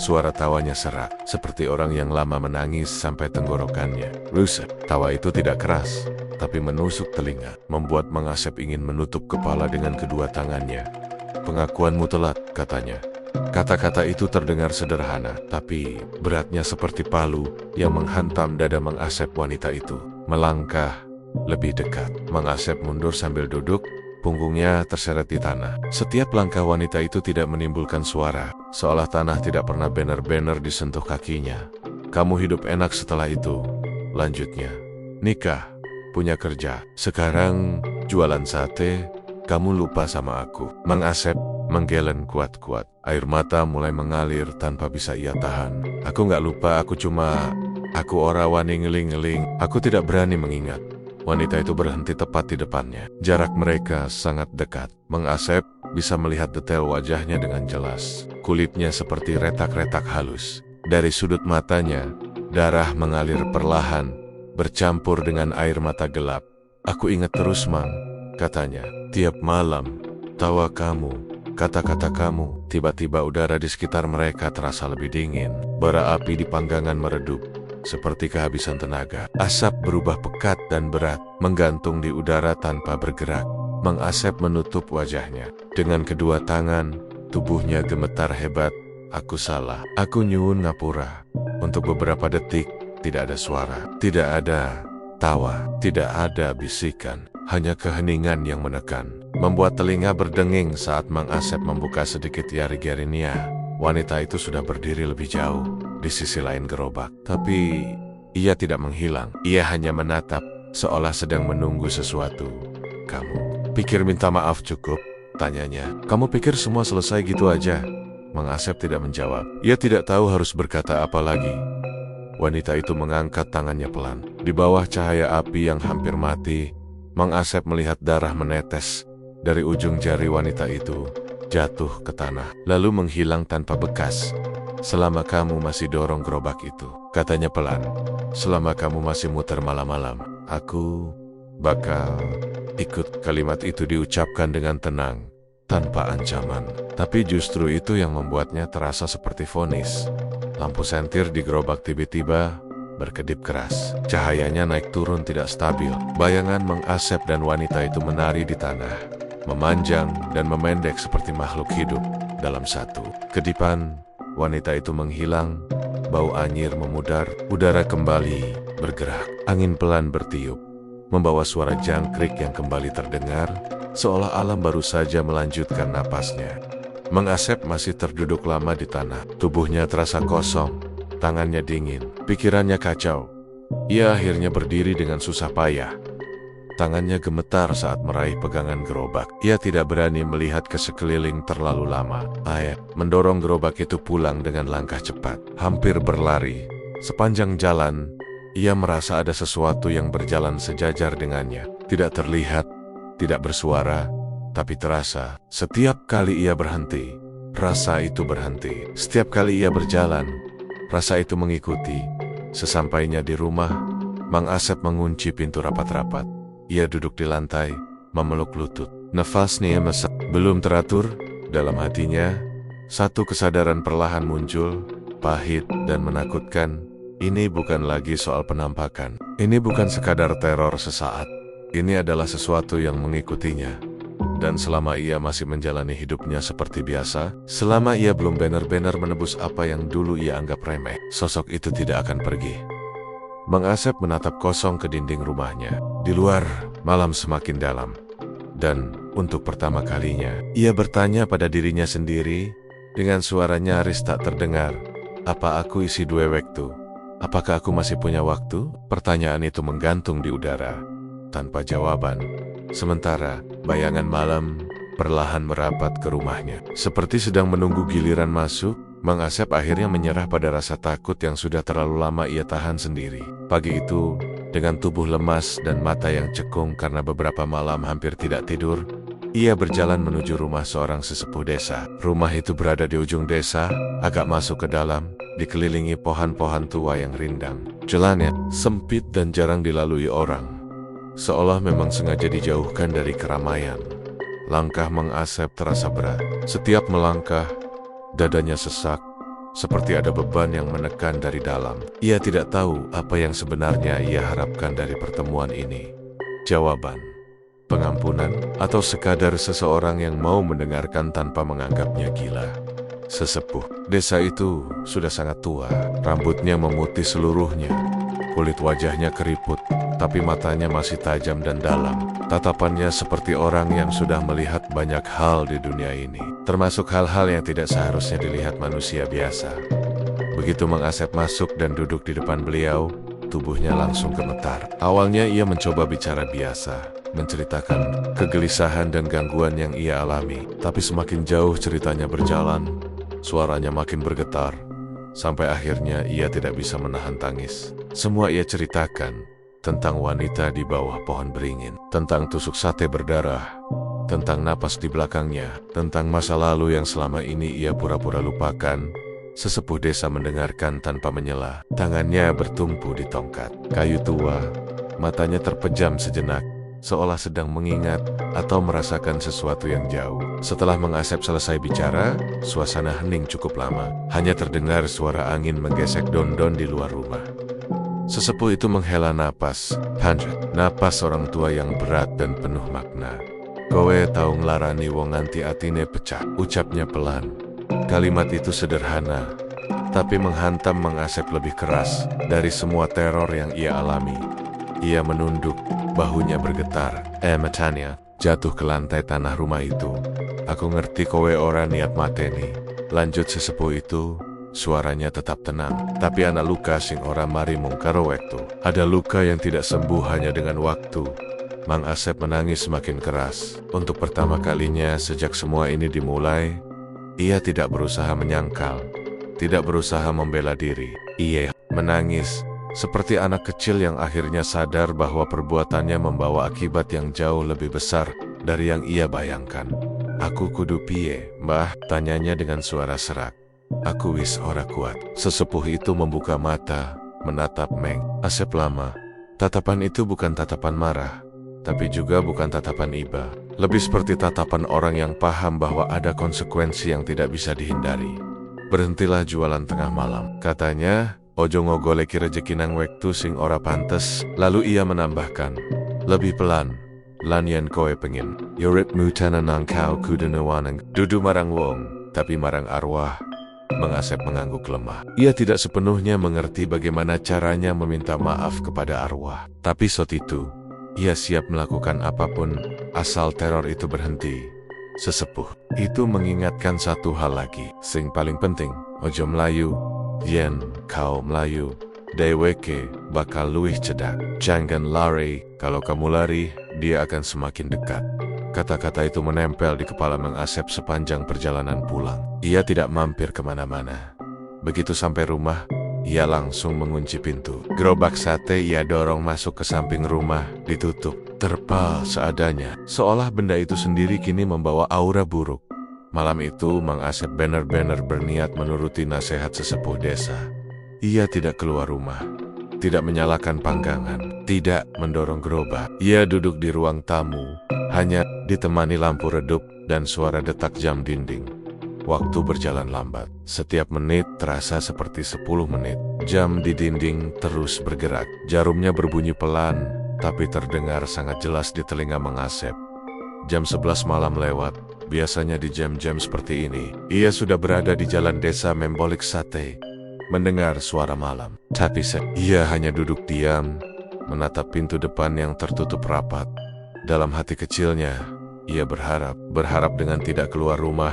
Suara tawanya serak, seperti orang yang lama menangis sampai tenggorokannya rusak. Tawa itu tidak keras, tapi menusuk telinga, membuat Mang Asep ingin menutup kepala dengan kedua tangannya. "Pengakuanmu telat," katanya. Kata-kata itu terdengar sederhana, tapi beratnya seperti palu yang menghantam dada Mang Asep. Wanita itu melangkah lebih dekat. Mang Asep mundur sambil duduk, punggungnya terseret di tanah. Setiap langkah wanita itu tidak menimbulkan suara, seolah tanah tidak pernah benar-benar disentuh kakinya. "Kamu hidup enak setelah itu," lanjutnya. "Nikah, punya kerja. Sekarang jualan sate, kamu lupa sama aku." Mang Asep menggelen kuat-kuat. Air mata mulai mengalir tanpa bisa ia tahan. "Aku nggak lupa, aku ora wani ngeling-ngeling. Aku tidak berani mengingat." Wanita itu berhenti tepat di depannya. Jarak mereka sangat dekat. Mang Asep bisa melihat detail wajahnya dengan jelas. Kulitnya seperti retak-retak halus. Dari sudut matanya, darah mengalir perlahan, bercampur dengan air mata gelap. "Aku ingat terus, Mang," katanya. "Tiap malam, tawa kamu, kata-kata kamu." Tiba-tiba udara di sekitar mereka terasa lebih dingin. Bara api di panggangan meredup, seperti kehabisan tenaga. Asap berubah pekat dan berat, menggantung di udara tanpa bergerak. Mang Asep menutup wajahnya dengan kedua tangan, tubuhnya gemetar hebat. "Aku salah. Aku nyuwun ngapura." Untuk beberapa detik, tidak ada suara, tidak ada tawa, tidak ada bisikan, hanya keheningan yang menekan, membuat telinga berdenging. Saat Mang Asep membuka sedikit jari-jarinya, wanita itu sudah berdiri lebih jauh di sisi lain gerobak. Tapi ia tidak menghilang. Ia hanya menatap, seolah sedang menunggu sesuatu. "Kamu pikir minta maaf cukup?" tanyanya. "Kamu pikir semua selesai gitu aja?" Mang Asep tidak menjawab. Ia tidak tahu harus berkata apa lagi. Wanita itu mengangkat tangannya pelan. Di bawah cahaya api yang hampir mati, Mang Asep melihat darah menetes dari ujung jari wanita itu, jatuh ke tanah, lalu menghilang tanpa bekas. "Selama kamu masih dorong gerobak itu," katanya pelan, "selama kamu masih muter malam-malam, aku bakal ikut." Kalimat itu diucapkan dengan tenang, tanpa ancaman. Tapi justru itu yang membuatnya terasa seperti vonis. Lampu sentir di gerobak tiba-tiba berkedip keras. Cahayanya naik turun tidak stabil. Bayangan Mang Asep dan wanita itu menari di tanah, memanjang dan memendek seperti makhluk hidup dalam satu. Kedipan wanita itu menghilang, bau anyir memudar, udara kembali bergerak. Angin pelan bertiup, membawa suara jangkrik yang kembali terdengar, seolah alam baru saja melanjutkan napasnya. Mang Asep masih terduduk lama di tanah. Tubuhnya terasa kosong, tangannya dingin, pikirannya kacau. Ia akhirnya berdiri dengan susah payah. Tangannya gemetar saat meraih pegangan gerobak. Ia tidak berani melihat ke sekeliling terlalu lama. Ayah mendorong gerobak itu pulang dengan langkah cepat, hampir berlari. Sepanjang jalan, ia merasa ada sesuatu yang berjalan sejajar dengannya. Tidak terlihat, tidak bersuara, tapi terasa. Setiap kali ia berhenti, rasa itu berhenti. Setiap kali ia berjalan, rasa itu mengikuti. Sesampainya di rumah, Mang Asep mengunci pintu rapat-rapat. Ia duduk di lantai, memeluk lutut. Nafasnya mesek, belum teratur, Dalam hatinya, satu kesadaran perlahan muncul, pahit dan menakutkan. Ini bukan lagi soal penampakan. Ini bukan sekadar teror sesaat. Ini adalah sesuatu yang mengikutinya. Dan selama ia masih menjalani hidupnya seperti biasa, selama ia belum benar-benar menebus apa yang dulu ia anggap remeh, sosok itu tidak akan pergi. Mang Asep menatap kosong ke dinding rumahnya. Di luar, malam semakin dalam. Dan untuk pertama kalinya, ia bertanya pada dirinya sendiri, dengan suara nyaris tak terdengar, "Apa aku isi dua waktu? Apakah aku masih punya waktu?" Pertanyaan itu menggantung di udara, tanpa jawaban. Sementara, bayangan malam perlahan merapat ke rumahnya. Seperti sedang menunggu giliran masuk, Mang Asep akhirnya menyerah pada rasa takut yang sudah terlalu lama ia tahan sendiri. Pagi itu, dengan tubuh lemas dan mata yang cekung karena beberapa malam hampir tidak tidur, ia berjalan menuju rumah seorang sesepuh desa. Rumah itu berada di ujung desa, agak masuk ke dalam, dikelilingi pohon-pohon tua yang rindang. Jalannya sempit dan jarang dilalui orang, seolah memang sengaja dijauhkan dari keramaian. Langkah Mang Asep terasa berat. Setiap melangkah, dadanya sesak, seperti ada beban yang menekan dari dalam. Ia tidak tahu apa yang sebenarnya ia harapkan dari pertemuan ini. Jawaban, pengampunan, atau sekadar seseorang yang mau mendengarkan tanpa menganggapnya gila. Sesepuh desa itu sudah sangat tua, rambutnya memutih seluruhnya, kulit wajahnya keriput, tapi matanya masih tajam dan dalam. Tatapannya seperti orang yang sudah melihat banyak hal di dunia ini, termasuk hal-hal yang tidak seharusnya dilihat manusia biasa. Begitu Mang Asep masuk dan duduk di depan beliau, tubuhnya langsung gemetar. Awalnya ia mencoba bicara biasa, menceritakan kegelisahan dan gangguan yang ia alami. Tapi semakin jauh ceritanya berjalan, suaranya makin bergetar, sampai akhirnya ia tidak bisa menahan tangis. Semua ia ceritakan tentang wanita di bawah pohon beringin, tentang tusuk sate berdarah, tentang napas di belakangnya, tentang masa lalu yang selama ini ia pura-pura lupakan. Sesepuh desa mendengarkan tanpa menyela. Tangannya bertumpu di tongkat kayu tua, matanya terpejam sejenak, seolah sedang mengingat atau merasakan sesuatu yang jauh. Setelah Mang Asep selesai bicara, suasana hening cukup lama. Hanya terdengar suara angin menggesek daun-daun di luar rumah. Sesepuh itu menghela napas, panjang, napas orang tua yang berat dan penuh makna. "Kowe tau nglarani wong nganti atine pecah," ucapnya pelan. Kalimat itu sederhana, tapi menghantam Mang Asep lebih keras dari semua teror yang ia alami. Ia menunduk, bahunya bergetar. Matanya jatuh ke lantai tanah rumah itu. "Aku ngerti kowe ora niat mateni," lanjut sesepuh itu. Suaranya tetap tenang, tapi ana luka sing ora mari mung karo wektu. Ada luka yang tidak sembuh hanya dengan waktu. Mang Asep menangis semakin keras. Untuk pertama kalinya sejak semua ini dimulai, ia tidak berusaha menyangkal, tidak berusaha membela diri. Ia menangis seperti anak kecil yang akhirnya sadar bahwa perbuatannya membawa akibat yang jauh lebih besar dari yang ia bayangkan. "Aku kudu piye, Mbah?" tanyanya dengan suara serak. "Aku wis ora kuat." Sesepuh itu membuka mata, menatap Mang Asep lama. Tatapan itu bukan tatapan marah, tapi juga bukan tatapan iba. Lebih seperti tatapan orang yang paham bahwa ada konsekuensi yang tidak bisa dihindari. "Berhentilah jualan tengah malam," katanya. "Ojo ngogoleki rejeki nang wektu sing ora pantes." Lalu ia menambahkan, lebih pelan, "Lan yen kowe pengin uripmu tenan nang kau kudu newanang dudu marang wong, tapi marang arwah." Mang Asep mengangguk lemah. Ia tidak sepenuhnya mengerti bagaimana caranya meminta maaf kepada arwah. Tapi saat itu, ia siap melakukan apapun asal teror itu berhenti. Sesepuh itu mengingatkan satu hal lagi, sing paling penting, ojo melayu. Yen kau melayu, dheweke bakal luwih cedak. Jangan lari, kalau kamu lari, dia akan semakin dekat. Kata-kata itu menempel di kepala Mang Asep sepanjang perjalanan pulang. Ia tidak mampir kemana-mana. Begitu sampai rumah, ia langsung mengunci pintu. Gerobak sate ia dorong masuk ke samping rumah, ditutup, terpal seadanya, seolah benda itu sendiri kini membawa aura buruk. Malam itu, Mang Asep benar-benar berniat menuruti nasihat sesepuh desa. Ia tidak keluar rumah, tidak menyalakan panggangan, tidak mendorong gerobak. Ia duduk di ruang tamu, hanya ditemani lampu redup dan suara detak jam dinding. Waktu berjalan lambat. Setiap menit terasa seperti 10 menit. Jam di dinding terus bergerak. Jarumnya berbunyi pelan, tapi terdengar sangat jelas di telinga Mang Asep. Jam 11 malam lewat. Biasanya di jam-jam seperti ini, ia sudah berada di jalan desa Membolik Sate, mendengar suara malam. Tapi ia hanya duduk diam, menatap pintu depan yang tertutup rapat. Dalam hati kecilnya, ia berharap dengan tidak keluar rumah,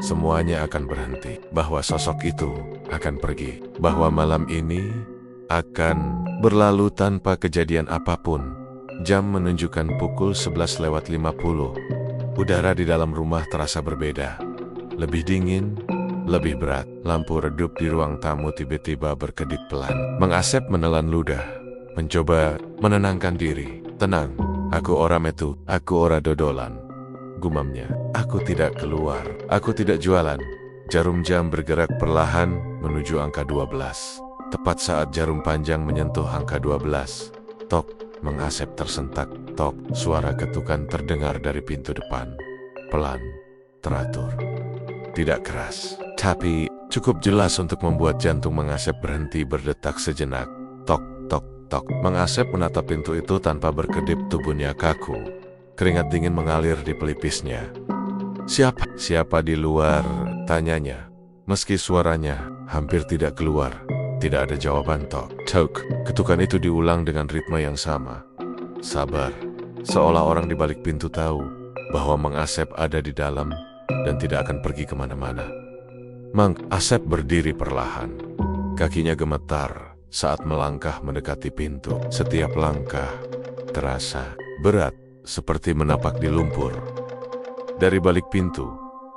semuanya akan berhenti. Bahwa sosok itu akan pergi. Bahwa malam ini akan berlalu tanpa kejadian apapun. Jam menunjukkan pukul 11:50. Udara di dalam rumah terasa berbeda. Lebih dingin, lebih berat. Lampu redup di ruang tamu tiba-tiba berkedip pelan. Mang Asep menelan ludah, mencoba menenangkan diri. Tenang, aku ora metu, aku ora dodolan, gumamnya. Aku tidak keluar, aku tidak jualan. Jarum jam bergerak perlahan menuju angka 12. Tepat saat jarum panjang menyentuh angka 12, tok, Mang Asep tersentak. Tok, suara ketukan terdengar dari pintu depan. Pelan, teratur, tidak keras, tapi cukup jelas untuk membuat jantung Mang Asep berhenti berdetak sejenak. Tok, tok, tok. Mang Asep menatap pintu itu tanpa berkedip, tubuhnya kaku. Keringat dingin mengalir di pelipisnya. Siapa di luar? Tanyanya. Meski suaranya hampir tidak keluar, tidak ada jawaban. Tok, tok. Ketukan itu diulang dengan ritme yang sama. Sabar, seolah orang di balik pintu tahu bahwa Mang Asep ada di dalam dan tidak akan pergi kemana-mana. Mang Asep berdiri perlahan. Kakinya gemetar saat melangkah mendekati pintu. Setiap langkah terasa berat, seperti menapak di lumpur. Dari balik pintu,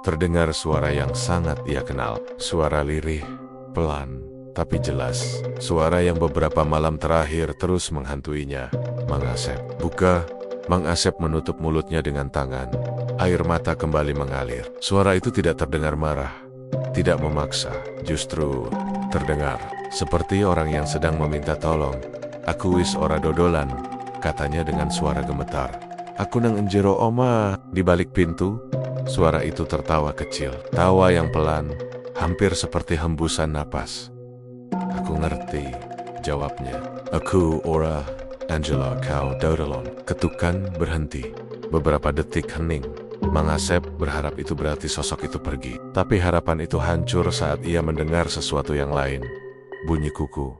terdengar suara yang sangat ia kenal. Suara lirih, pelan, tapi jelas. Suara yang beberapa malam terakhir terus menghantuinya. Mang Asep, buka. Mang Asep menutup mulutnya dengan tangan. Air mata kembali mengalir. Suara itu tidak terdengar marah, tidak memaksa, justru terdengar seperti orang yang sedang meminta tolong. Aku wis ora dodolan, katanya dengan suara gemetar. Aku nang enjero oma. Di balik pintu, suara itu tertawa kecil. Tawa yang pelan, hampir seperti hembusan napas. Aku ngerti, jawabnya. Aku ora Angela, kau dodolan. Ketukan berhenti. Beberapa detik hening. Mang Asep berharap itu berarti sosok itu pergi. Tapi harapan itu hancur saat ia mendengar sesuatu yang lain. Bunyi kuku,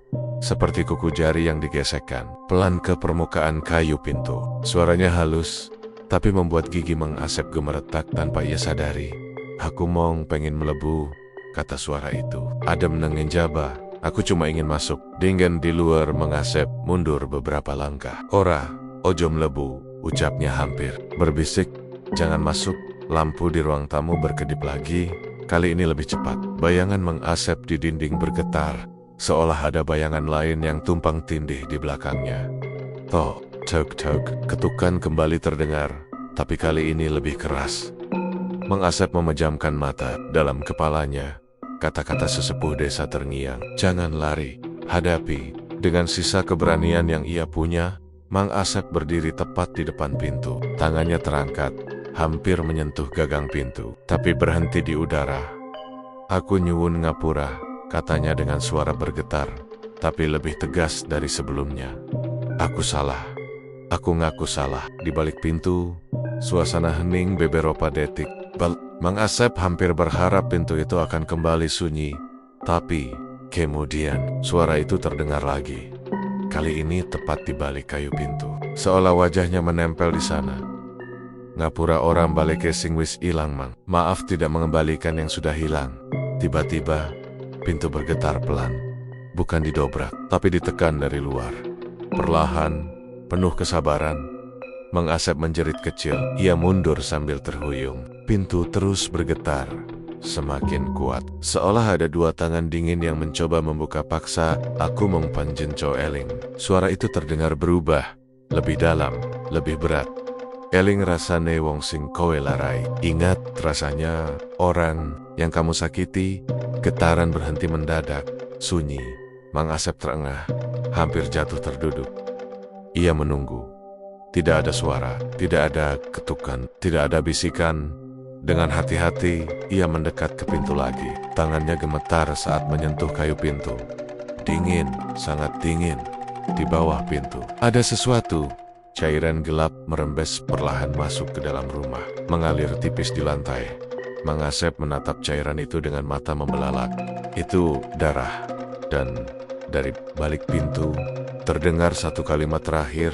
seperti kuku jari yang digesekkan pelan ke permukaan kayu pintu. Suaranya halus, tapi membuat gigi Mang Asep gemeretak tanpa ia sadari. Aku mong pengen melebu, kata suara itu. Adem nengin jaba. Aku cuma ingin masuk. Dingin di luar. Mang Asep mundur beberapa langkah. Ora, ojo mlebu, ucapnya hampir berbisik. Jangan masuk. Lampu di ruang tamu berkedip lagi. Kali ini lebih cepat. Bayangan Mang Asep di dinding bergetar, seolah ada bayangan lain yang tumpang tindih di belakangnya. Tok, tok, tok. Ketukan kembali terdengar, tapi kali ini lebih keras. Mang Asep memejamkan mata. Dalam kepalanya, kata-kata sesepuh desa terngiang. Jangan lari, hadapi. Dengan sisa keberanian yang ia punya, Mang Asep berdiri tepat di depan pintu. Tangannya terangkat, hampir menyentuh gagang pintu, tapi berhenti di udara. Aku nyuwun ngapura, katanya dengan suara bergetar, tapi lebih tegas dari sebelumnya. Aku salah. Aku ngaku salah. Di balik pintu, suasana hening beberapa detik. Mang Asep hampir berharap pintu itu akan kembali sunyi. Tapi, kemudian, suara itu terdengar lagi. Kali ini tepat di balik kayu pintu. Seolah wajahnya menempel di sana. Ngapura orang balik casing wis ilang mang. Maaf tidak mengembalikan yang sudah hilang. Tiba-tiba, pintu bergetar pelan. Bukan didobrak, tapi ditekan dari luar. Perlahan, penuh kesabaran, Mang Asep menjerit kecil. Ia mundur sambil terhuyung. Pintu terus bergetar, semakin kuat. Seolah ada dua tangan dingin yang mencoba membuka paksa. Aku mengpanjenco eling. Suara itu terdengar berubah, lebih dalam, lebih berat. Eling rasane wong sing kowe larai. Ingat rasanya orang yang kamu sakiti. Getaran berhenti mendadak. Sunyi. Mang Asep terengah, hampir jatuh terduduk. Ia menunggu. Tidak ada suara, tidak ada ketukan, tidak ada bisikan. Dengan hati-hati, ia mendekat ke pintu lagi. Tangannya gemetar saat menyentuh kayu pintu. Dingin, sangat dingin. Di bawah pintu ada sesuatu. Cairan gelap merembes perlahan masuk ke dalam rumah, mengalir tipis di lantai. Mang Asep menatap cairan itu dengan mata membelalak. Itu darah. Dan dari balik pintu, terdengar satu kalimat terakhir,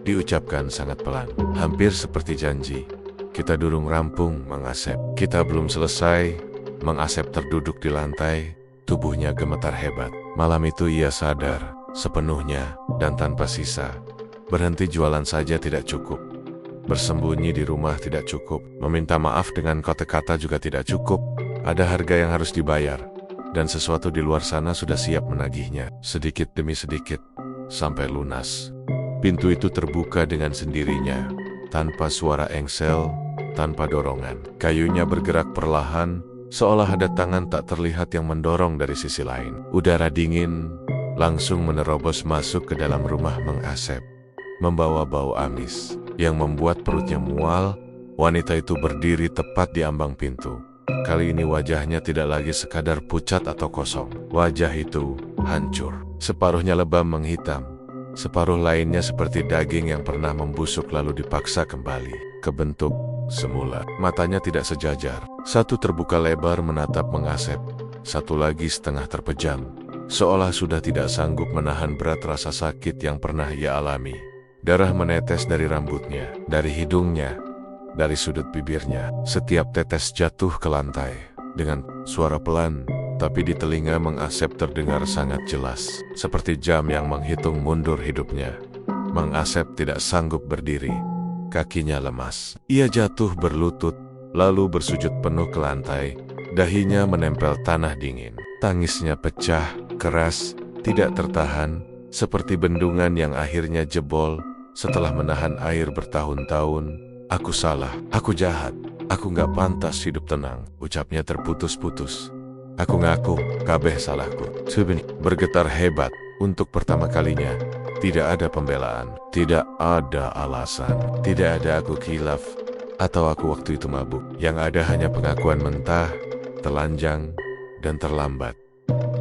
diucapkan sangat pelan. Hampir seperti janji. Kita durung rampung, Mang Asep. Kita belum selesai. Mang Asep terduduk di lantai, tubuhnya gemetar hebat. Malam itu ia sadar, sepenuhnya dan tanpa sisa. Berhenti jualan saja tidak cukup. Bersembunyi di rumah tidak cukup. Meminta maaf dengan kata-kata juga tidak cukup. Ada harga yang harus dibayar. Dan sesuatu di luar sana sudah siap menagihnya. Sedikit demi sedikit. Sampai lunas. Pintu itu terbuka dengan sendirinya. Tanpa suara engsel, tanpa dorongan. Kayunya bergerak perlahan, seolah ada tangan tak terlihat yang mendorong dari sisi lain. Udara dingin langsung menerobos masuk ke dalam rumah Mang Asep. Membawa bau amis yang membuat perutnya mual. Wanita itu berdiri tepat di ambang pintu. Kali ini wajahnya tidak lagi sekadar pucat atau kosong. Wajah itu hancur. Separuhnya lebam menghitam. Separuh lainnya seperti daging yang pernah membusuk lalu dipaksa kembali ke bentuk semula. Matanya tidak sejajar. Satu terbuka lebar menatap Mang Asep. Satu lagi setengah terpejam. Seolah sudah tidak sanggup menahan berat rasa sakit yang pernah ia alami. Darah menetes dari rambutnya, dari hidungnya, dari sudut bibirnya. Setiap tetes jatuh ke lantai. Dengan suara pelan, tapi di telinga Mang Asep terdengar sangat jelas. Seperti jam yang menghitung mundur hidupnya. Mang Asep tidak sanggup berdiri. Kakinya lemas. Ia jatuh berlutut, lalu bersujud penuh ke lantai. Dahinya menempel tanah dingin. Tangisnya pecah, keras, tidak tertahan. Seperti bendungan yang akhirnya jebol. Setelah menahan air bertahun-tahun, aku salah, aku jahat, aku gak pantas hidup tenang, ucapnya terputus-putus. Aku ngaku, kabeh salahku. Bergetar hebat, untuk pertama kalinya, tidak ada pembelaan, tidak ada alasan, tidak ada aku khilaf, atau aku waktu itu mabuk. Yang ada hanya pengakuan mentah, telanjang, dan terlambat.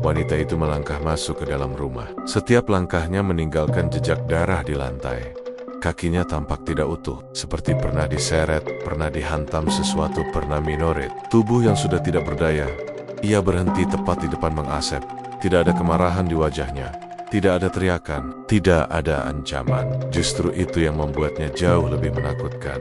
Wanita itu melangkah masuk ke dalam rumah. Setiap langkahnya meninggalkan jejak darah di lantai. Kakinya tampak tidak utuh, seperti pernah diseret, pernah dihantam sesuatu, pernah minoret. Tubuh yang sudah tidak berdaya. Ia berhenti tepat di depan Mang Asep. Tidak ada kemarahan di wajahnya. Tidak ada teriakan. Tidak ada ancaman. Justru itu yang membuatnya jauh lebih menakutkan.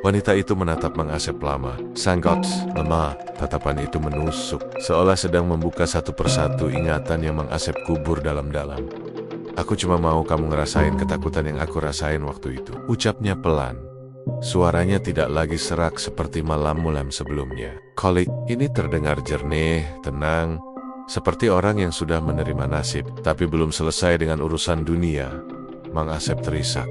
Wanita itu menatap Mang Asep lama. Sangat lemah. Tatapan itu menusuk, seolah sedang membuka satu persatu ingatan yang Mang Asep kubur dalam-dalam. Aku cuma mau kamu ngerasain ketakutan yang aku rasain waktu itu. Ucapnya pelan. Suaranya tidak lagi serak seperti malam-malam sebelumnya. Kolik ini terdengar jernih, tenang, seperti orang yang sudah menerima nasib, tapi belum selesai dengan urusan dunia. Mang Asep terisak.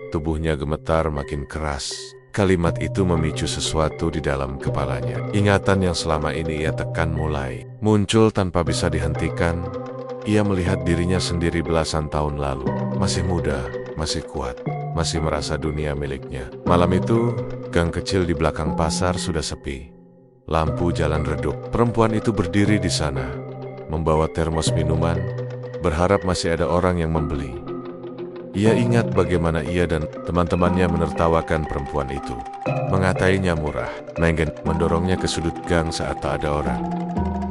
Tubuhnya gemetar makin keras. Kalimat itu memicu sesuatu di dalam kepalanya. Ingatan yang selama ini ia tekan mulai muncul tanpa bisa dihentikan. Ia melihat dirinya sendiri belasan tahun lalu. Masih muda, masih kuat, masih merasa dunia miliknya. Malam itu, gang kecil di belakang pasar sudah sepi. Lampu jalan redup. Perempuan itu berdiri di sana, membawa termos minuman, berharap masih ada orang yang membeli. Ia ingat bagaimana ia dan teman-temannya menertawakan perempuan itu. Mengatainya murah, mendorongnya ke sudut gang saat tak ada orang.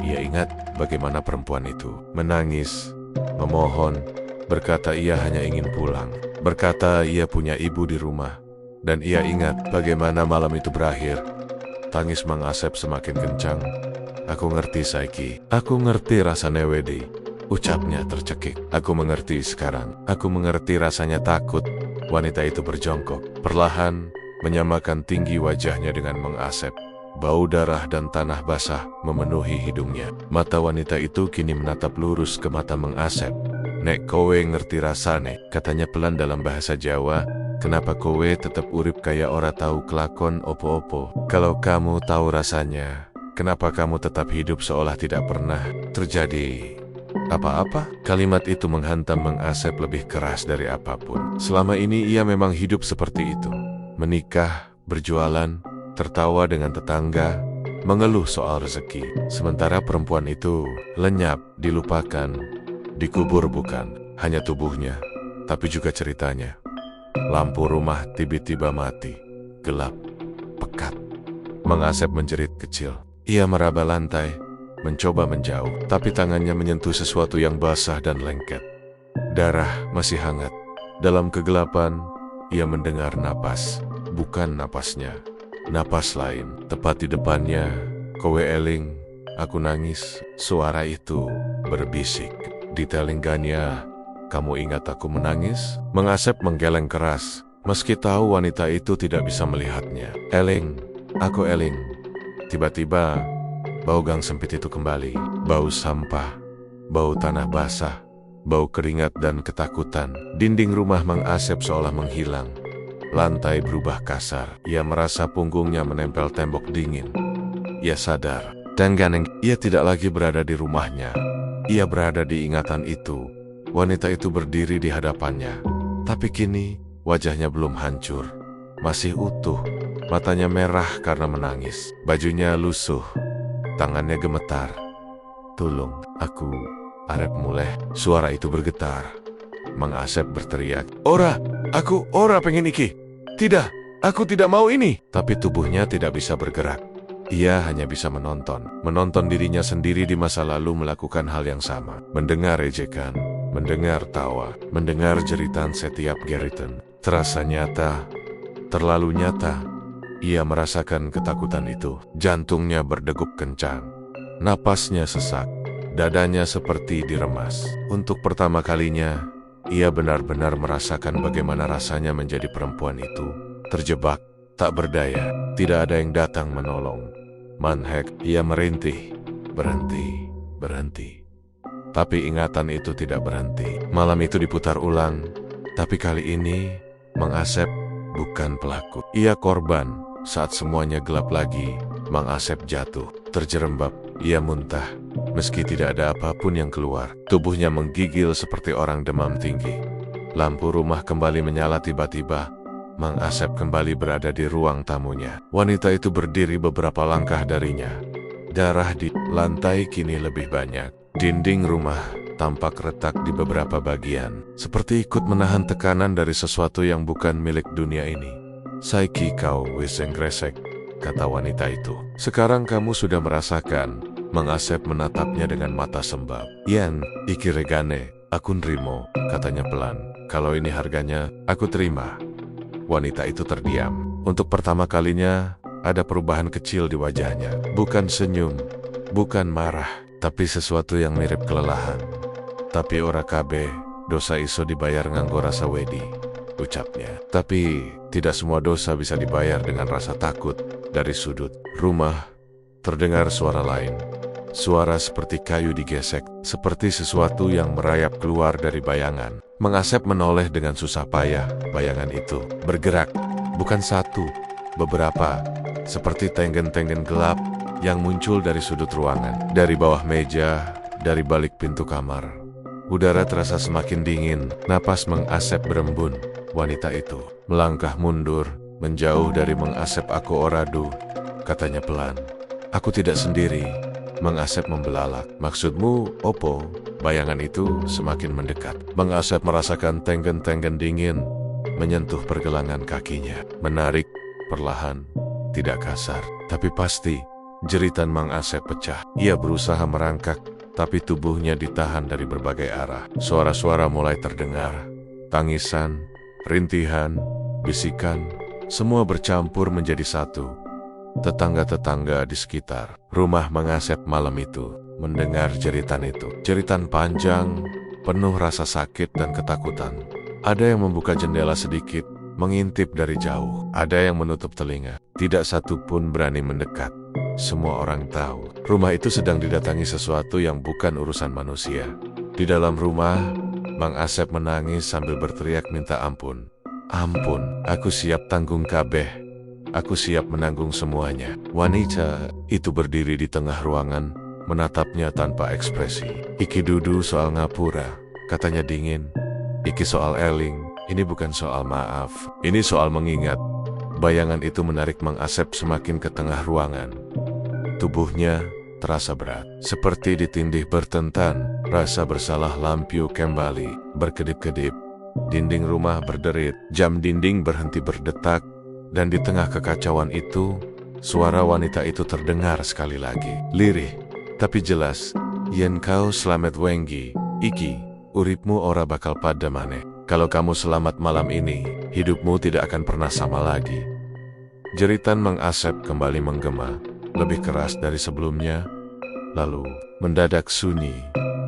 Ia ingat bagaimana perempuan itu menangis, memohon, berkata ia hanya ingin pulang, berkata ia punya ibu di rumah, dan ia ingat bagaimana malam itu berakhir. Tangis Mang Asep semakin kencang. Aku ngerti Saiki, aku ngerti rasa Newedi, ucapnya tercekik. Aku mengerti sekarang, aku mengerti rasanya takut. Wanita itu berjongkok, perlahan menyamakan tinggi wajahnya dengan Mang Asep. Bau darah dan tanah basah memenuhi hidungnya. Mata wanita itu kini menatap lurus ke mata Mang Asep. Nek kowe ngerti rasane, katanya pelan dalam bahasa Jawa. Kenapa kowe tetap urip kaya ora tahu kelakon opo-opo? Kalau kamu tahu rasanya, kenapa kamu tetap hidup seolah tidak pernah terjadi Apa-apa? Kalimat itu menghantam Mang Asep lebih keras dari apapun. Selama ini ia memang hidup seperti itu. Menikah, berjualan, tertawa dengan tetangga, mengeluh soal rezeki. Sementara perempuan itu lenyap, dilupakan, dikubur bukan hanya tubuhnya, tapi juga ceritanya. Lampu rumah tiba-tiba mati, gelap, pekat. Mang Asep menjerit kecil. Ia meraba lantai, mencoba menjauh, tapi tangannya menyentuh sesuatu yang basah dan lengket. Darah masih hangat. Dalam kegelapan, ia mendengar napas. Bukan napasnya, napas lain. Tepat di depannya, "Kowe eling, aku nangis." Suara itu berbisik. Di telingganya, "Kamu ingat aku menangis?" Mang Asep menggeleng keras, meski tahu wanita itu tidak bisa melihatnya. "Eling, aku eling." Tiba-tiba, bau gang sempit itu kembali. Bau sampah, bau tanah basah, bau keringat dan ketakutan. Dinding rumah Mang Asep seolah menghilang. Lantai berubah kasar. Ia merasa punggungnya menempel tembok dingin. Ia sadar, dan ia tidak lagi berada di rumahnya. Ia berada di ingatan itu. Wanita itu berdiri di hadapannya. Tapi kini, wajahnya belum hancur. Masih utuh. Matanya merah karena menangis. Bajunya lusuh. Tangannya gemetar. "Tolong, aku arep muleh." Suara itu bergetar. Mang Asep berteriak, Aku ora pengen iki. Tidak, aku tidak mau ini." Tapi tubuhnya tidak bisa bergerak. Ia hanya bisa menonton dirinya sendiri di masa lalu melakukan hal yang sama. Mendengar ejekan, mendengar tawa, mendengar jeritan setiap geritan. Terasa nyata, terlalu nyata. Ia merasakan ketakutan itu. Jantungnya berdegup kencang. Napasnya sesak. Dadanya seperti diremas. Untuk pertama kalinya, ia benar-benar merasakan bagaimana rasanya menjadi perempuan itu. Terjebak, tak berdaya, tidak ada yang datang menolong. Manhek, ia merintih. Berhenti. Tapi ingatan itu tidak berhenti. Malam itu diputar ulang. Tapi kali ini, Mang Asep bukan pelaku. Ia korban. Saat semuanya gelap lagi, Mang Asep jatuh, terjerembab. Ia muntah, meski tidak ada apapun yang keluar. Tubuhnya menggigil seperti orang demam tinggi. Lampu rumah kembali menyala tiba-tiba. Mang Asep kembali berada di ruang tamunya. Wanita itu berdiri beberapa langkah darinya. Darah di lantai kini lebih banyak. Dinding rumah tampak retak di beberapa bagian, seperti ikut menahan tekanan dari sesuatu yang bukan milik dunia ini. "Saiki kau wis engkresek," kata wanita itu. "Sekarang kamu sudah merasakan." Mang Asep menatapnya dengan mata sembab. "Yen, iki regane, aku nrimo," katanya pelan. "Kalau ini harganya, aku terima." Wanita itu terdiam. Untuk pertama kalinya, ada perubahan kecil di wajahnya. Bukan senyum, bukan marah, tapi sesuatu yang mirip kelelahan. "Tapi ora kabeh, dosa iso dibayar nganggo rasa wedi," ucapnya. Tapi tidak semua dosa bisa dibayar dengan rasa takut. Dari sudut rumah terdengar suara lain. Suara seperti kayu digesek, seperti sesuatu yang merayap keluar dari bayangan. Mang Asep menoleh dengan susah payah. Bayangan itu bergerak, bukan satu, beberapa, seperti tenggen-tenggen gelap yang muncul dari sudut ruangan, dari bawah meja, dari balik pintu kamar. Udara terasa semakin dingin. Napas Mang Asep berembun. Wanita itu melangkah mundur, menjauh dari Mang Asep. "Aku oradu," katanya pelan. "Aku tidak sendiri." Mang Asep membelalak. "Maksudmu opo?" Bayangan itu semakin mendekat. Mang Asep merasakan tenggen-tenggen dingin menyentuh pergelangan kakinya. Menarik, perlahan, tidak kasar, tapi pasti. Jeritan Mang Asep pecah. Ia berusaha merangkak, tapi tubuhnya ditahan dari berbagai arah. Suara-suara mulai terdengar. Tangisan, rintihan, bisikan, semua bercampur menjadi satu. Tetangga-tetangga di sekitar rumah Mang Asep malam itu mendengar jeritan itu. Jeritan panjang, penuh rasa sakit dan ketakutan. Ada yang membuka jendela sedikit, mengintip dari jauh. Ada yang menutup telinga. Tidak satu pun berani mendekat. Semua orang tahu, rumah itu sedang didatangi sesuatu yang bukan urusan manusia. Di dalam rumah, Mang Asep menangis sambil berteriak minta ampun. "Ampun, aku siap tanggung kabeh. Aku siap menanggung semuanya." Wanita itu berdiri di tengah ruangan, menatapnya tanpa ekspresi. Iki dudu soal ngapura, katanya dingin. Iki soal eling, ini bukan soal maaf, ini soal mengingat. Bayangan itu menarik Mang Asep semakin ke tengah ruangan. Tubuhnya terasa berat, seperti ditindih bertentan. Rasa bersalah lampiu kembali, berkedip-kedip. Dinding rumah berderit, jam dinding berhenti berdetak, dan di tengah kekacauan itu, suara wanita itu terdengar sekali lagi. Lirih, tapi jelas, yen kau selamat wenggi, iki, uripmu ora bakal pada maneh. Kalau kamu selamat malam ini, hidupmu tidak akan pernah sama lagi. Jeritan Mang Asep kembali menggema, lebih keras dari sebelumnya, lalu mendadak sunyi.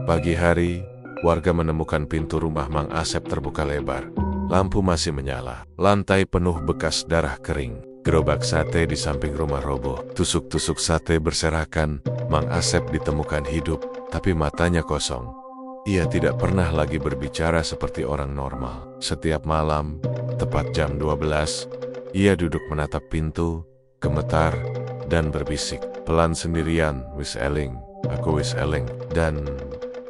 Pagi hari, warga menemukan pintu rumah Mang Asep terbuka lebar. Lampu masih menyala. Lantai penuh bekas darah kering. Gerobak sate di samping rumah roboh. Tusuk-tusuk sate berserakan. Mang Asep ditemukan hidup, tapi matanya kosong. Ia tidak pernah lagi berbicara seperti orang normal. Setiap malam, tepat jam 12, ia duduk menatap pintu, gemetar, dan berbisik. Pelan sendirian, wis eling, aku wis eling. Dan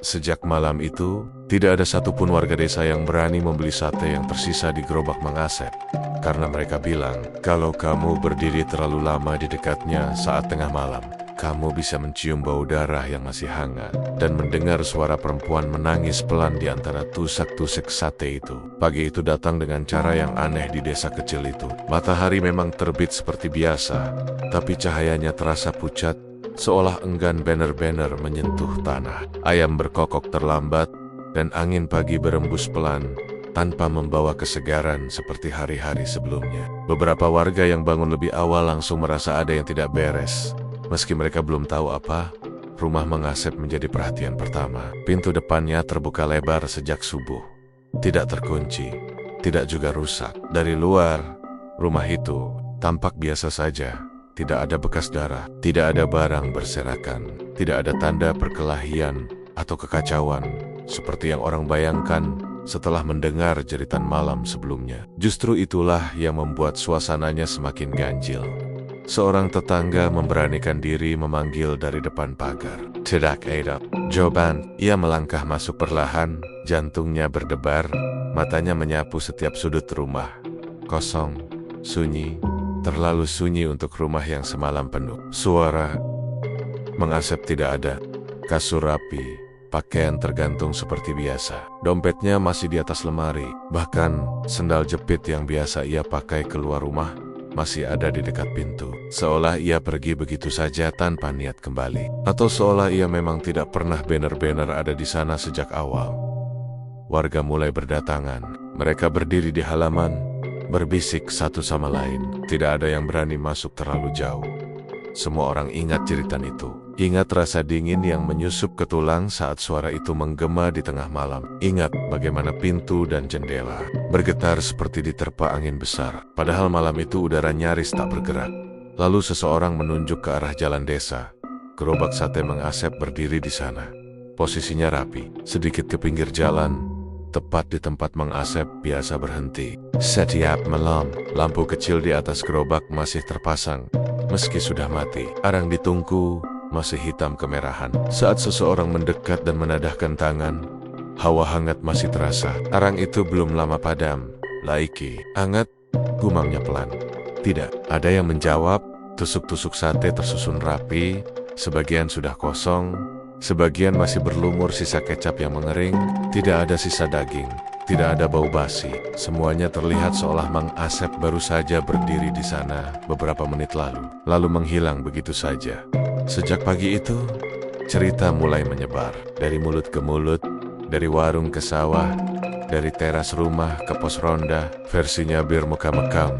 sejak malam itu, tidak ada satupun warga desa yang berani membeli sate yang tersisa di gerobak Mang Asep. Karena mereka bilang, kalau kamu berdiri terlalu lama di dekatnya saat tengah malam, kamu bisa mencium bau darah yang masih hangat, dan mendengar suara perempuan menangis pelan di antara tusak-tusuk sate itu. Pagi itu datang dengan cara yang aneh di desa kecil itu. Matahari memang terbit seperti biasa, tapi cahayanya terasa pucat, seolah enggan banner-banner menyentuh tanah. Ayam berkokok terlambat, dan angin pagi berembus pelan, tanpa membawa kesegaran seperti hari-hari sebelumnya. Beberapa warga yang bangun lebih awal langsung merasa ada yang tidak beres. Meski mereka belum tahu apa, rumah Mang Asep menjadi perhatian pertama. Pintu depannya terbuka lebar sejak subuh. Tidak terkunci, tidak juga rusak. Dari luar, rumah itu tampak biasa saja. Tidak ada bekas darah, tidak ada barang berserakan, tidak ada tanda perkelahian atau kekacauan, seperti yang orang bayangkan setelah mendengar jeritan malam sebelumnya. Justru itulah yang membuat suasananya semakin ganjil. Seorang tetangga memberanikan diri memanggil dari depan pagar. Tidak ada jawaban. Ia melangkah masuk perlahan, jantungnya berdebar, matanya menyapu setiap sudut rumah. Kosong, sunyi, terlalu sunyi untuk rumah yang semalam penuh. Suara Mang Asep tidak ada. Kasur rapi, pakaian tergantung seperti biasa. Dompetnya masih di atas lemari. Bahkan sendal jepit yang biasa ia pakai keluar rumah masih ada di dekat pintu. Seolah ia pergi begitu saja tanpa niat kembali. Atau seolah ia memang tidak pernah banner-banner ada di sana sejak awal. Warga mulai berdatangan. Mereka berdiri di halaman, berbisik satu sama lain. Tidak ada yang berani masuk terlalu jauh. Semua orang ingat jeritan itu. Ingat rasa dingin yang menyusup ke tulang saat suara itu menggema di tengah malam. Ingat bagaimana pintu dan jendela bergetar seperti diterpa angin besar. Padahal malam itu udara nyaris tak bergerak. Lalu seseorang menunjuk ke arah jalan desa. Gerobak sate Mang Asep berdiri di sana. Posisinya rapi, sedikit ke pinggir jalan, tepat di tempat Mang Asep biasa berhenti. Setiap malam, lampu kecil di atas gerobak masih terpasang. Meski sudah mati, arang di tungku masih hitam kemerahan. Saat seseorang mendekat dan menadahkan tangan, hawa hangat masih terasa. Arang itu belum lama padam. Laiki, hangat, gumamnya pelan. Tidak ada yang menjawab. Tusuk-tusuk sate tersusun rapi, sebagian sudah kosong, sebagian masih berlumur sisa kecap yang mengering. Tidak ada sisa daging, tidak ada bau basi. Semuanya terlihat seolah Mang Asep baru saja berdiri di sana beberapa menit lalu menghilang begitu saja. Sejak pagi itu, cerita mulai menyebar. Dari mulut ke mulut, dari warung ke sawah, dari teras rumah ke pos ronda. Versinya bermuka mekam,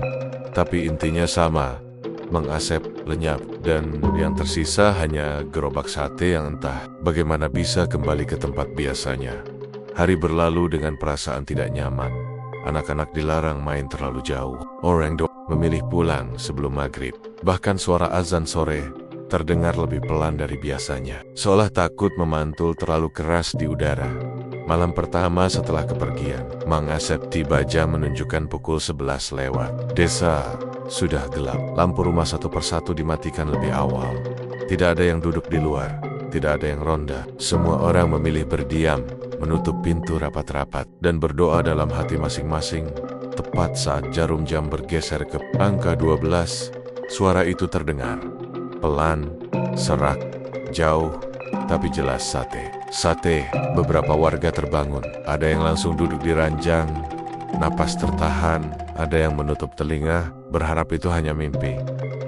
tapi intinya sama. Mang Asep lenyap, dan yang tersisa hanya gerobak sate yang entah bagaimana bisa kembali ke tempat biasanya. Hari berlalu dengan perasaan tidak nyaman. Anak-anak dilarang main terlalu jauh. Orang memilih pulang sebelum maghrib. Bahkan suara azan sore terdengar lebih pelan dari biasanya, seolah takut memantul terlalu keras di udara. Malam pertama setelah kepergian, Mang Asep tiba jam menunjukkan pukul 11 lewat. Desa sudah gelap. Lampu rumah satu persatu dimatikan lebih awal. Tidak ada yang duduk di luar. tidak ada yang ronda. Semua orang memilih berdiam, menutup pintu rapat-rapat, dan berdoa dalam hati masing-masing. Tepat saat jarum jam bergeser ke angka 12, suara itu terdengar. Pelan, serak, jauh, tapi jelas sate. Sate, beberapa warga terbangun. Ada yang langsung duduk di ranjang, napas tertahan, ada yang menutup telinga, berharap itu hanya mimpi.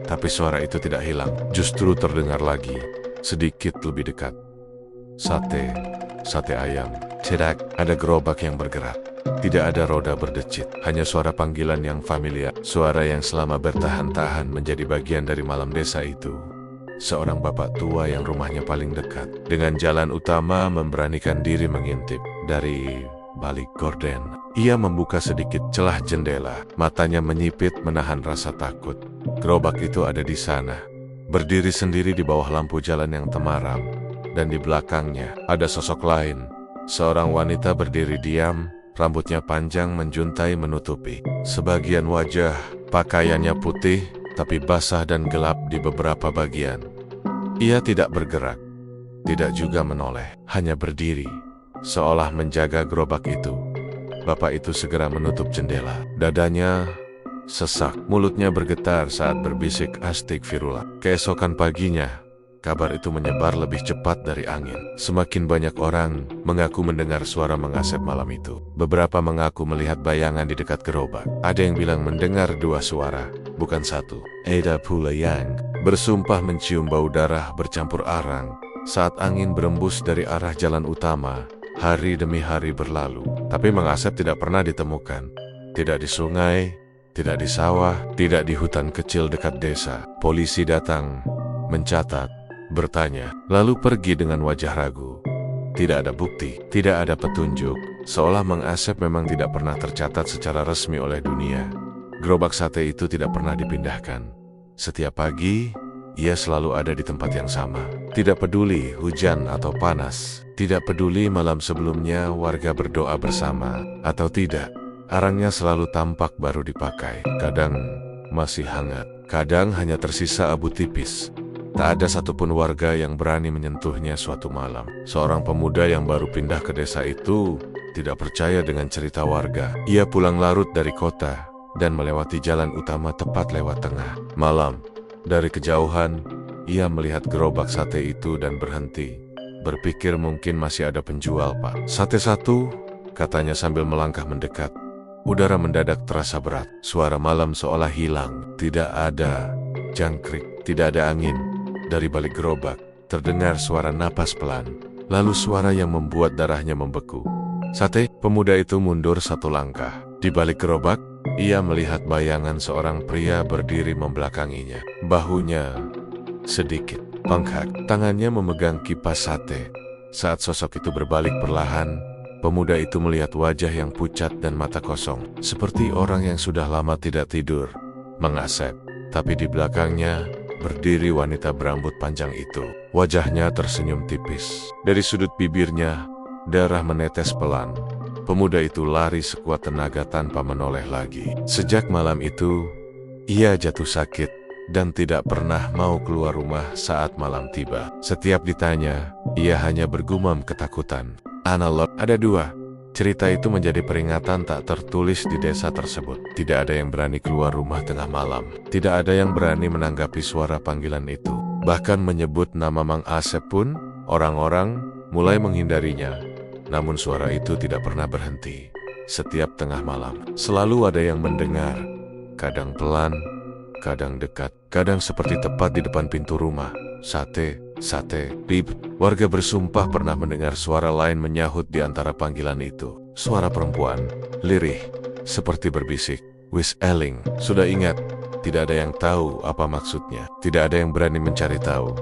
Tapi suara itu tidak hilang, justru terdengar lagi, sedikit lebih dekat. Sate, sate ayam. Tidak ada gerobak yang bergerak. Tidak ada roda berdecit, hanya suara panggilan yang familiar. Suara yang selama bertahan-tahan menjadi bagian dari malam desa itu. Seorang bapak tua yang rumahnya paling dekat dengan jalan utama memberanikan diri mengintip dari balik gorden. Ia membuka sedikit celah jendela, matanya menyipit menahan rasa takut. Gerobak itu ada di sana, berdiri sendiri di bawah lampu jalan yang temaram, dan di belakangnya ada sosok lain. Seorang wanita berdiri diam, rambutnya panjang menjuntai menutupi. Sebagian wajah, pakaiannya putih, tapi basah dan gelap di beberapa bagian. Ia tidak bergerak, tidak juga menoleh, hanya berdiri, seolah menjaga gerobak itu. Bapak itu segera menutup jendela. Dadanya sesak, mulutnya bergetar saat berbisik astagfirullah. Keesokan paginya, kabar itu menyebar lebih cepat dari angin. Semakin banyak orang mengaku mendengar suara mengasep malam itu. Beberapa mengaku melihat bayangan di dekat gerobak. Ada yang bilang mendengar dua suara, bukan satu. Ada pula yang bersumpah mencium bau darah bercampur arang saat angin berembus dari arah jalan utama. Hari demi hari berlalu, tapi mengasep tidak pernah ditemukan. Tidak di sungai, tidak di sawah, tidak di hutan kecil dekat desa. Polisi datang, mencatat, bertanya, lalu pergi dengan wajah ragu. Tidak ada bukti, tidak ada petunjuk, seolah mengasep memang tidak pernah tercatat secara resmi oleh dunia. Gerobak sate itu tidak pernah dipindahkan. Setiap pagi, ia selalu ada di tempat yang sama. Tidak peduli hujan atau panas, tidak peduli malam sebelumnya warga berdoa bersama atau tidak, arangnya selalu tampak baru dipakai. Kadang masih hangat, kadang hanya tersisa abu tipis. Tak ada satupun warga yang berani menyentuhnya suatu malam. Seorang pemuda yang baru pindah ke desa itu tidak percaya dengan cerita warga. Ia pulang larut dari kota dan melewati jalan utama tepat lewat tengah malam. Dari kejauhan, ia melihat gerobak sate itu dan berhenti. Berpikir mungkin masih ada penjual, Pak. Sate satu, katanya sambil melangkah mendekat. Udara mendadak terasa berat. Suara malam seolah hilang. Tidak ada jangkrik, tidak ada angin. Dari balik gerobak, terdengar suara napas pelan. Lalu suara yang membuat darahnya membeku. Sate, pemuda itu mundur satu langkah. Di balik gerobak, ia melihat bayangan seorang pria berdiri membelakanginya. Bahunya sedikit bengkak, tangannya memegang kipas sate. Saat sosok itu berbalik perlahan, pemuda itu melihat wajah yang pucat dan mata kosong, seperti orang yang sudah lama tidak tidur. Mengasep, tapi di belakangnya berdiri wanita berambut panjang itu. Wajahnya tersenyum tipis. Dari sudut bibirnya, darah menetes pelan. Pemuda itu lari sekuat tenaga tanpa menoleh lagi. Sejak malam itu, ia jatuh sakit dan tidak pernah mau keluar rumah saat malam tiba. Setiap ditanya, ia hanya bergumam ketakutan. Analog ada dua. Cerita itu menjadi peringatan tak tertulis di desa tersebut. Tidak ada yang berani keluar rumah tengah malam. Tidak ada yang berani menanggapi suara panggilan itu. Bahkan menyebut nama Mang Asep pun, orang-orang mulai menghindarinya. Namun suara itu tidak pernah berhenti. Setiap tengah malam, selalu ada yang mendengar. Kadang pelan, kadang dekat, kadang seperti tepat di depan pintu rumah. Sate, sate, pip. Warga bersumpah pernah mendengar suara lain menyahut di antara panggilan itu. Suara perempuan, lirih, seperti berbisik. Wis eling, sudah ingat. Tidak ada yang tahu apa maksudnya. Tidak ada yang berani mencari tahu.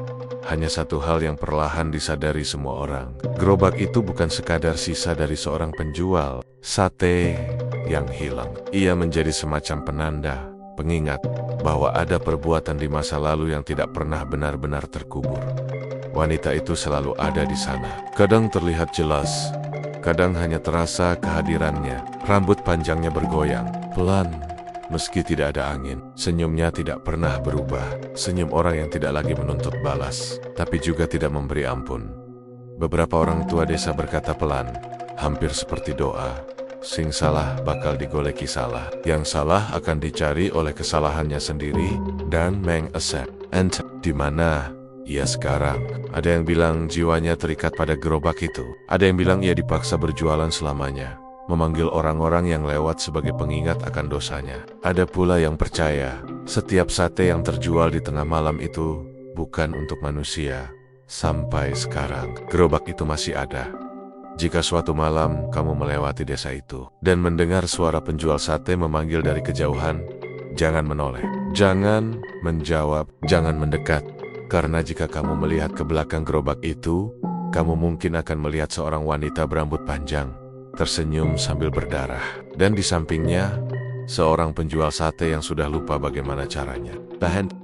Hanya satu hal yang perlahan disadari semua orang. Gerobak itu bukan sekadar sisa dari seorang penjual sate yang hilang. Ia menjadi semacam penanda, pengingat bahwa ada perbuatan di masa lalu yang tidak pernah benar-benar terkubur. Wanita itu selalu ada di sana. Kadang terlihat jelas, kadang hanya terasa kehadirannya. Rambut panjangnya bergoyang, pelan, Meski tidak ada angin, senyumnya tidak pernah berubah. Senyum orang yang tidak lagi menuntut balas, tapi juga tidak memberi ampun. Beberapa orang tua desa berkata pelan, hampir seperti doa, sing salah bakal digoleki salah. Yang salah akan dicari oleh kesalahannya sendiri dan meng-accept. And di mana ia sekarang? Ada yang bilang jiwanya terikat pada gerobak itu. Ada yang bilang ia dipaksa berjualan selamanya, memanggil orang-orang yang lewat sebagai pengingat akan dosanya. Ada pula yang percaya setiap sate yang terjual di tengah malam itu bukan untuk manusia. Sampai sekarang, gerobak itu masih ada. Jika suatu malam kamu melewati desa itu dan mendengar suara penjual sate memanggil dari kejauhan, jangan menoleh, jangan menjawab, jangan mendekat. Karena jika kamu melihat ke belakang gerobak itu, kamu mungkin akan melihat seorang wanita berambut panjang, tersenyum sambil berdarah. Dan di sampingnya, seorang penjual sate yang sudah lupa bagaimana caranya. Tahan.